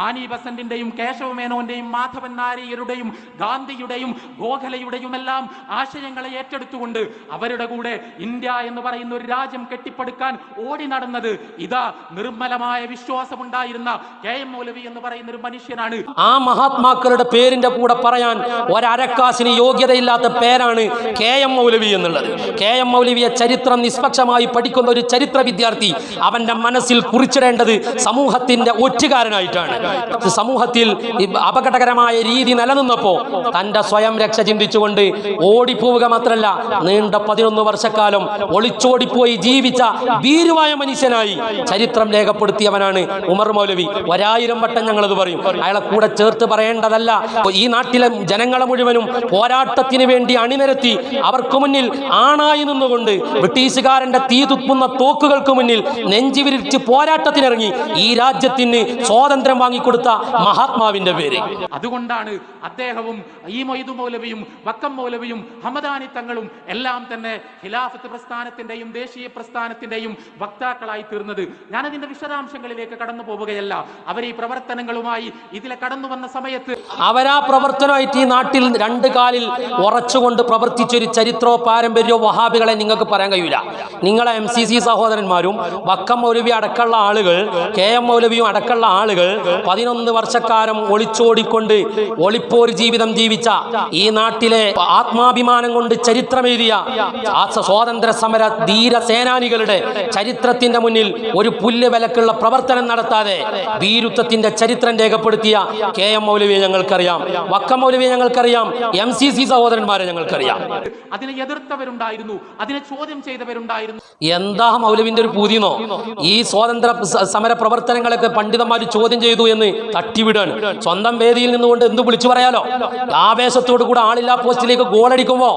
S3: ആനി ബസന്റിന്റെയും കേശവമേനോന്റെയും മാധവൻ നായരുടെയും ഗാന്ധിയുടെയും ഗോഖലയുടെയും എല്ലാം ആശയങ്ങളെ ഏറ്റെടുത്തുകൊണ്ട് അവരുടെ കൂടെ ഇന്ത്യ എന്ന് പറയുന്ന ഒരു രാജ്യം കെട്ടിപ്പടുക്കാൻ ഓടി നടന്നത് ഇതാ നിർമ്മലമായ വിശ്വാസമുണ്ടായിരുന്ന KM മൗലവി എന്ന് പറയുന്ന ഒരു മനുഷ്യനാണ്.
S1: ആ മഹാത്മാക്കളുടെ പേരിന്റെ കൂടെ പറയാൻ ഒരക്കാശിന് യോഗ്യതയില്ലാത്ത പേരാണ് KM മൗലവി എന്നുള്ളത്. KM മൗലവിയെ ചരിത്രം നിഷ്പക്ഷമായി പഠിക്കുന്ന ഒരു ചരിത്ര വിദ്യാർത്ഥി അവന്റെ മനസ്സിൽ കുറിച്ചിടേണ്ടത് സമൂഹത്തിന്റെ ഒറ്റുകാരനായിട്ടാണ്. സമൂഹത്തിൽ അപകടകരമായ രീതി നിലനിന്നപ്പോൾ തന്റെ സ്വയം രക്ഷ ചിന്തിച്ചുകൊണ്ട് ഓടിപ്പോവുക മാത്രമല്ല, നീണ്ട 11 വർഷക്കാലം ഒളിച്ചോടിപ്പോയി ജീവിച്ച ഭീരുവായ മനുഷ്യനായി ചരിത്രം രേഖപ്പെടുത്തിയവനാണ് ഉമർ മൗലവി. 1000 വട്ടം ഞങ്ങളത് പറയും. അയാളെ കൂടെ ചേർത്ത് പറയേണ്ടതല്ല. ഈ നാട്ടിലെ ജനങ്ങളെ മുഴുവനും പോരാട്ടത്തിന് വേണ്ടി അണിനിരത്തി അവർക്ക് മുന്നിൽ ആണായി നിന്നുകൊണ്ട് ബ്രിട്ടീഷുകാരന്റെ തീ തുപ്പുന്ന തോക്കുകൾക്ക് മുന്നിൽ നെഞ്ചിവിരിച്ച് പോരാട്ടത്തിനിറങ്ങി ഈ രാജ്യത്തിന് സ്വാതന്ത്ര്യം വാങ്ങിക്കൊടുത്ത മഹാത്മാവിന്റെ പേര്.
S3: അതുകൊണ്ടാണ് അദ്ദേഹവും ഈ മൊയ്തു മൗലവിയും വക്കം മൗലവിയും ഹമദാനി തങ്ങളും എല്ലാം തന്നെ ഖിലാഫത്ത് പ്രസ്ഥാനത്തിന്റെയും ദേശീയ പ്രസ്ഥാനത്തിന്റെയും വക്താക്കളായി തീർന്നത്. ഞാനതിന്റെ വിശദാംശങ്ങളിലേക്ക് കടന്നു പോവുകയല്ല. അവർ ഈ പ്രവർത്തനങ്ങളുമായി ഇതിലെ കടന്നു വന്ന സമയത്ത്
S1: അവരാ പ്രവർത്തനമായിട്ട് ഈ നാട്ടിൽ രണ്ട് കാലിൽ ഉറച്ചുകൊണ്ട് പ്രവർത്തിച്ചൊരു ചരിത്രോ പാരമ്പര്യമോ വഹാബികളെ നിങ്ങൾക്ക് പറയാൻ കഴിയില്ല. നിങ്ങളെ MCC സഹോദരന്മാരും വക്കം മൗലവി അടക്കമുള്ള ആളുകൾ, KM മൗലവിയും അടക്കമുള്ള ആളുകൾ 11 വർഷക്കാലം ഒളിച്ചോടിക്കൊണ്ട് ഒളിപ്പോര് ജീവിതം ജീവിച്ച ഈ നാട്ടിലെ ആത്മാഭിമാനം കൊണ്ട് ചരിത്രമെഴുതിയ സ്വാതന്ത്ര്യ സമര ധീര സേനാനികളുടെ ചരിത്രത്തിന്റെ മുന്നിൽ ഒരു പുല്ല് വിലക്കുള്ള പ്രവർത്തനം നടത്താതെ ഭീരുത്വത്തിന്റെ ചരിത്രം രേഖപ്പെടുത്തിയ KM മൗലവിയെ ഞങ്ങൾക്കറിയാം, വക്കം മൗലവിയെ ഞങ്ങൾക്കറിയാം, MCC സഹോദരന്മാരെ ഞങ്ങൾക്കറിയാം.
S3: അതിനെ എതിർത്തവരുണ്ടായിരുന്നു, അതിനെ ചോദ്യം ചെയ്തവരുണ്ടായിരുന്നു.
S1: എന്താ മൗലവിന്റെ ഒരു പൂതിന്നോ? ഈ സ്വാതന്ത്ര്യ സമര പ്രവർത്തനങ്ങളൊക്കെ പണ്ഡിതന്മാർ ചോദ്യം ചെയ്തു എന്ന് തട്ടിവിടാണ്. സ്വന്തം വേദിയിൽ നിന്നുകൊണ്ട് എന്ത് വിളിച്ചു പറയാലോ? ആവേശത്തോടു കൂടെ ആളില്ലാ പോസ്റ്റിലേക്ക് ഗോളടിക്കുമ്പോ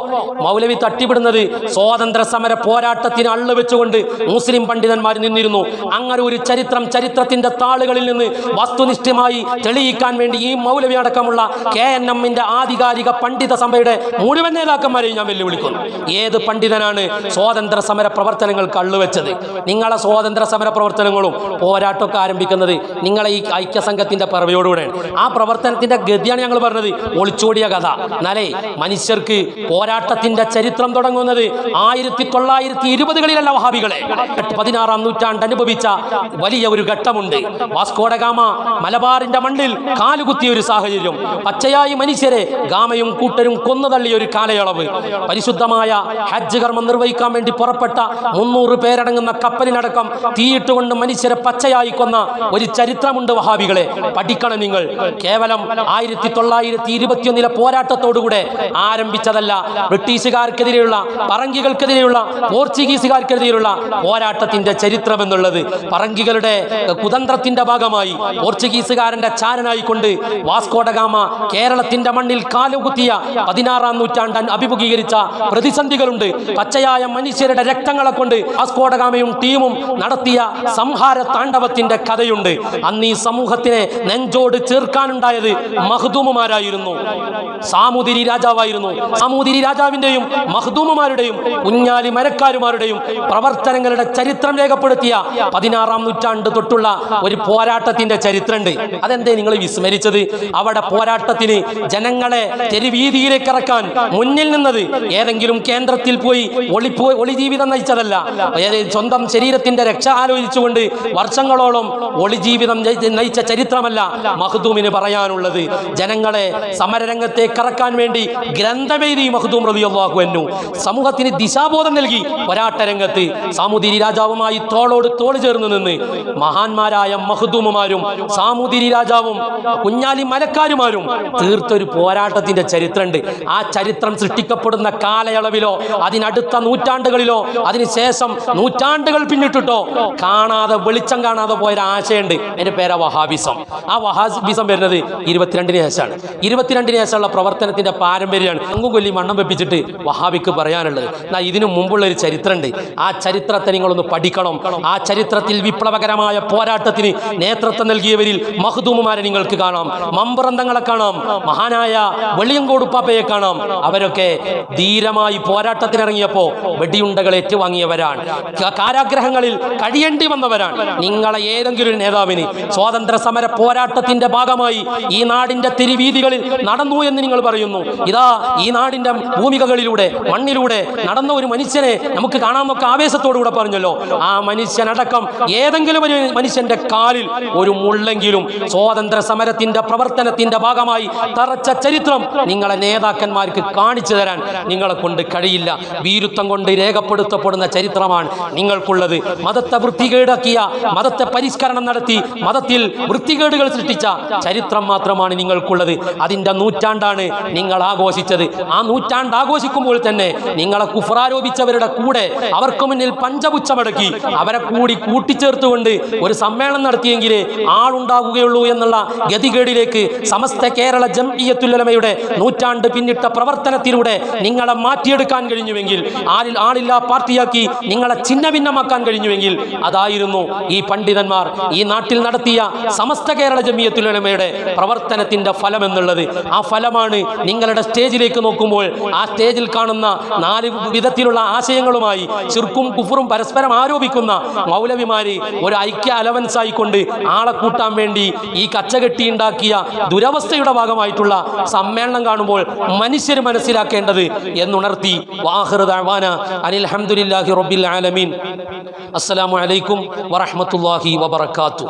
S1: മൗലവി തട്ടിവിടുന്നത് സ്വാതന്ത്ര്യ സമര പോരാട്ടത്തിന് അള്ളു വെച്ചുകൊണ്ട് മുസ്ലിം പണ്ഡിതന്മാർ നിന്നിരുന്നു. അങ്ങനെ ഒരു ചരിത്രത്തിന്റെ താളുകളിൽ നിന്ന് വസ്തുനിഷ്ഠമായി തെളിയിക്കാൻ വേണ്ടി ഈ മൗലവി അടക്കമുള്ള KNM-ന്റെ ആധികാരിക പണ്ഡിത സഭയുടെ മുഴുവൻ നേതാക്കന്മാരെയും ഞാൻ വെല്ലുവിളിക്കുന്നു. ഏത് പണ്ഡിതനാണ് സ്വാതന്ത്ര്യ സമര പ്രവർത്തനങ്ങൾക്ക് അള്ളുവെച്ചത്? നിങ്ങളെ സ്വാതന്ത്ര്യ സമര പ്രവർത്തനങ്ങളും പോരാട്ടമൊക്കെ ആരംഭിക്കുന്നത് നിങ്ങളെ ഈ ഐക്യസംഘത്തിന്റെ പിറവിയോടുകൂടെയാണ്. ആ പ്രവർത്തനത്തിന്റെ ഗതിയാണ് ഞങ്ങൾ പറഞ്ഞത്, ഒളിച്ചോടിയ കഥ. എന്നാലേ മനുഷ്യർക്ക് പോരാട്ടത്തിന്റെ ചരിത്രം തുടങ്ങുന്നത് 1920-കളിലല്ല വഹാബികളെ. 16-ാം നൂറ്റാണ്ട് അനുഭവിച്ച വലിയ ഒരു ഘട്ടമുണ്ട്. വാസ്കോ ഡ ഗാമ മലബാറിന്റെ മണ്ണിൽ കാലുകുത്തിയ ഒരു സാഹചര്യം, പച്ചയായി മനുഷ്യരെ ഗാമയും കൂട്ടരും കൊന്നുതള്ളിയ ഒരു കാലയളവ്, പരിശുദ്ധമായ ഹജ്ജ് കർമ്മം നിർവഹിക്കാൻ വേണ്ടി പുറപ്പെട്ട 300 പേരടങ്ങുന്ന കപ്പലിനടക്കം തീയിട്ടുകൊണ്ട് മനുഷ്യരെ പച്ചയായി കൊന്ന ഒരു ചരിത്രമുണ്ട് വഹാബികളെ. പഠിക്കണം നിങ്ങൾ. കേവലം 1921 പോരാട്ടത്തോടുകൂടെ ആരംഭിച്ചതല്ല. ബ്രിട്ടീഷുകാർക്കെതിരെയുള്ള, പറങ്കികൾക്കെതിരെയുള്ള, പോർച്ചുഗീസുകാർക്കെതിരെയുള്ള പോരാട്ടത്തിന്റെ ചരിത്രം എന്നുള്ളത് പറങ്കികളുടെ കുതന്ത്രത്തിന്റെ ഭാഗമായി പോർച്ചുഗീസുകാരന്റെ ചാരനായിക്കൊണ്ട് വാസ്കോ ഡ ഗാമ കേരളത്തിന്റെ മണ്ണിൽ കാലുകുത്തിയ 16-ാം നൂറ്റാണ്ട് അഭിമുഖീകരിച്ച പ്രതിസന്ധികളുണ്ട്. പച്ചയായ മനുഷ്യരുടെ രക്തങ്ങളെ കൊണ്ട് വാസ്കോ ഡ ഗാമയും ടീമും നടത്തിയ സംഹാര താണ്ഡവത്തിന്റെ കഥയുണ്ട്. അന്ന് ഈ സമൂഹത്തിനെ നെഞ്ചോട് ചേർക്കാനുണ്ടായത് മഖ്ദൂമുമാരായിരുന്നു, സാമൂതിരി രാജാവായിരുന്നു. സാമൂതിരി രാജാവിന്റെയും മഖ്ദൂമുമാരുടെയും കുഞ്ഞാലി മരക്കാരുമാരുടെയും പ്രവർത്തനങ്ങളുടെ ചരിത്രം രേഖപ്പെടുത്തിയ 16-ാം നൂറ്റാണ്ട് തൊട്ടുള്ള ഒരു പോരാട്ടത്തിന്റെ ചരിത്രമുണ്ട്. അതെന്തേ നിങ്ങൾ വിസ്മരിച്ചത്? അവിടെ പോരാട്ടത്തിന് ജനങ്ങളെ തെരുവീതിയിലേക്ക് ഇറക്കാൻ മുന്നിൽ നിന്നത് ഏതെങ്കിലും കേന്ദ്രത്തിൽ പോയി ഒളി ജീവിതം നയിച്ചതല്ല. സ്വന്തം ശരീരത്തിന്റെ രക്ഷ ആലോചിച്ചുകൊണ്ട് വർഷങ്ങളോളം ഒളി ജീവിതം നയിച്ച ചരിത്രമല്ല മഖ്ദൂമിന് പറയാനുള്ളത്. ജനങ്ങളെ സമരരംഗത്തേക്ക് ഇറക്കാൻ വേണ്ടി ഗ്രന്ഥമെഴുതി മഖ്ദൂം റളിയല്ലാഹു അൻഹു. സമൂഹത്തിന് ദിശാബോധം നൽകി. പോരാട്ട രംഗത്ത് സാമൂതിരി രാജാവുമായി തോളോട് തോൾ ചേർന്ന് നിന്ന് മഹാന്മാരായ മഖ്ദൂമുമാരും സാമൂതിരി രാജാവും കുഞ്ഞാലി മലക്കാരുമാരും തീർത്തൊരു പോരാട്ടത്തിന്റെ ചരിത്രമുണ്ട്. ആ ചരിത്രം സൃഷ്ടിക്കപ്പെടുന്ന കാലയളവിലോ അതിനടുത്ത നൂറ്റാണ്ടുകളിലോ അതിനുശേഷം നൂറ്റാണ്ടുകൾ പിന്നിട്ടിട്ടോ കാണാതെ വെളിച്ചം കാണാതെ പോയൊരു ആശയമുണ്ട്. അതിന്റെ പേരാ വഹാബിസം. ആ വഹാബിസം വരുന്നത് 22-ന് ശേഷമാണ്. 22-ന് ശേഷമുള്ള പ്രവർത്തനത്തിന്റെ പാരമ്പര്യമാണ് അങ്ങും കൊല്ലി മണ്ണം വെപ്പിച്ചിട്ട് വഹാബിക്ക് പറയാനുള്ളത്. എന്നാൽ ഇതിനു മുമ്പുള്ള ഒരു ചരിത്രമുണ്ട്. ആ ചരിത്രത്തെ നിങ്ങളൊന്ന് പഠിക്കണം. ആ ചരിത്രത്തിൽ വിപ്ലവകരമായ പോരാട്ടത്തിന് നേതൃത്വം നൽകിയവരിൽ മഖ്ദൂമുമാരെ നിങ്ങൾക്ക് കാണാം, മമ്പുറന്തങ്ങളെ കാണാം, മഹാനായ വെളിയങ്കോട് ഉപ്പാപ്പയെ കാണാം. അവരൊക്കെ ധീരമായി പോരാട്ടത്തിനിറങ്ങിയപ്പോൾ വെടിയുണ്ടകൾ ഏറ്റുവാങ്ങിയവരാണ്, കാരാഗ്രഹങ്ങളിൽ കഴിയേണ്ടി വന്നവരാണ്. നിങ്ങളെ ഏതെങ്കിലും ഒരു നേതാവിന് സ്വാതന്ത്ര്യ സമര പോരാട്ടത്തിന്റെ ഭാഗമായി ഈ നാടിന്റെ തെരുവീതികളിൽ നടന്നു എന്ന് നിങ്ങൾ പറയുന്നു. ഇതാ ഈ നാടിന്റെ ഭൂമികകളിലൂടെ മണ്ണിലൂടെ നടന്ന ഒരു മനുഷ്യനെ നമുക്ക് കാണാമെന്നൊക്കെ ആവേശത്തോടുകൂടെ പറഞ്ഞല്ലോ. ആ മനുഷ്യനടക്കം ഏതെങ്കിലും ഒരു മനുഷ്യന്റെ കാലിൽ ഒരു മുള്ളെങ്കിലും സ്വാതന്ത്ര്യ സമരത്തിന്റെ പ്രവർത്തനത്തിന്റെ ഭാഗമായി തറച്ച ചരിത്രം നിങ്ങളെ നേതാക്കന്മാർക്ക് കാണിച്ചു തരാൻ നിങ്ങളെ കൊണ്ട് കഴിയില്ല. വീരുത്വം കൊണ്ട് രേഖപ്പെടുത്തപ്പെടുന്ന ചരിത്രമാണ് നിങ്ങൾക്കുള്ളത്. മതത്തെ വൃത്തികേടാക്കിയ, മതത്തെ പരിഷ്കരണം നടത്തി മതത്തിൽ വൃത്തികേടുകൾ സൃഷ്ടിച്ച ചരിത്രം മാത്രമാണ് നിങ്ങൾക്കുള്ളത്. അതിന്റെ നൂറ്റാണ്ടാണ് നിങ്ങൾ ആഘോഷിച്ചത്. ആ നൂറ്റാണ്ട് ആഘോഷിക്കുമ്പോൾ തന്നെ നിങ്ങളെ കുഫ്രാരോപിച്ചവരുടെ കൂടെ അവർക്ക് മുന്നിൽ പഞ്ചപുച്ഛമടക്കി അവരെ കൂടി കൂട്ടിച്ചേർത്തുകൊണ്ട് ഒരു സമ്മേളനം നടത്തിയെങ്കിലേ ആളുണ്ടാകുകയുള്ളൂ എന്നുള്ള ഗതികേടിലേക്ക് സമസ്ത കേരള ജംഇയ്യത്തുൽ ഉലമയുടെ നൂറ്റാണ്ട് പിന്നിട്ട പ്രവർത്തനത്തിലൂടെ നിങ്ങളെ മാറ്റിയെടുക്കാൻ കഴിഞ്ഞുവെങ്കിൽ, ആളില്ലാ പാർട്ടിയാക്കി നിങ്ങളെ ഛിന്ന ഭിന്നമാക്കാൻ കഴിഞ്ഞുവെങ്കിൽ അതായിരുന്നു ഈ പണ്ഡിതന്മാർ ഈ നാട്ടിൽ നടത്തിയ സമസ്ത കേരള ജംഇയ്യത്തുൽ ഉലമയുടെ പ്രവർത്തനത്തിന്റെ ഫലം എന്നുള്ളത്. ആ ഫലമാണ് നിങ്ങളുടെ സ്റ്റേജിലേക്ക് നോക്കുമ്പോൾ ആ സ്റ്റേജിൽ കാണുന്ന 4 വിധത്തിലുള്ള ആശയങ്ങളുമായി ശിർക്കും ശിർക്കും കുഫറും പരസ്പരം ആരോപിക്കുന്ന മൗലവിമാര് ഒരു ഐക്യ അലവൻസ് ആയിക്കൊണ്ട് ആളെ കൂട്ടാൻ വേണ്ടി ഈ കച്ചകെട്ടി ഉണ്ടാക്കിയ ദുരവസ്ഥയുടെ ഭാഗമായിട്ടുള്ള സമ്മേളനം കാണുമ്പോൾ മനുഷ്യർ മനസ്സിലാക്കേണ്ടത് എന്നുണർത്തി വാഹിറു ദഅ്വാന അനിൽ ഹംദുലില്ലാഹി റബ്ബിൽ ആലമീൻ. അസ്സലാമു അലൈക്കും വറഹ്മത്തുള്ളാഹി വബറകാതുഹു.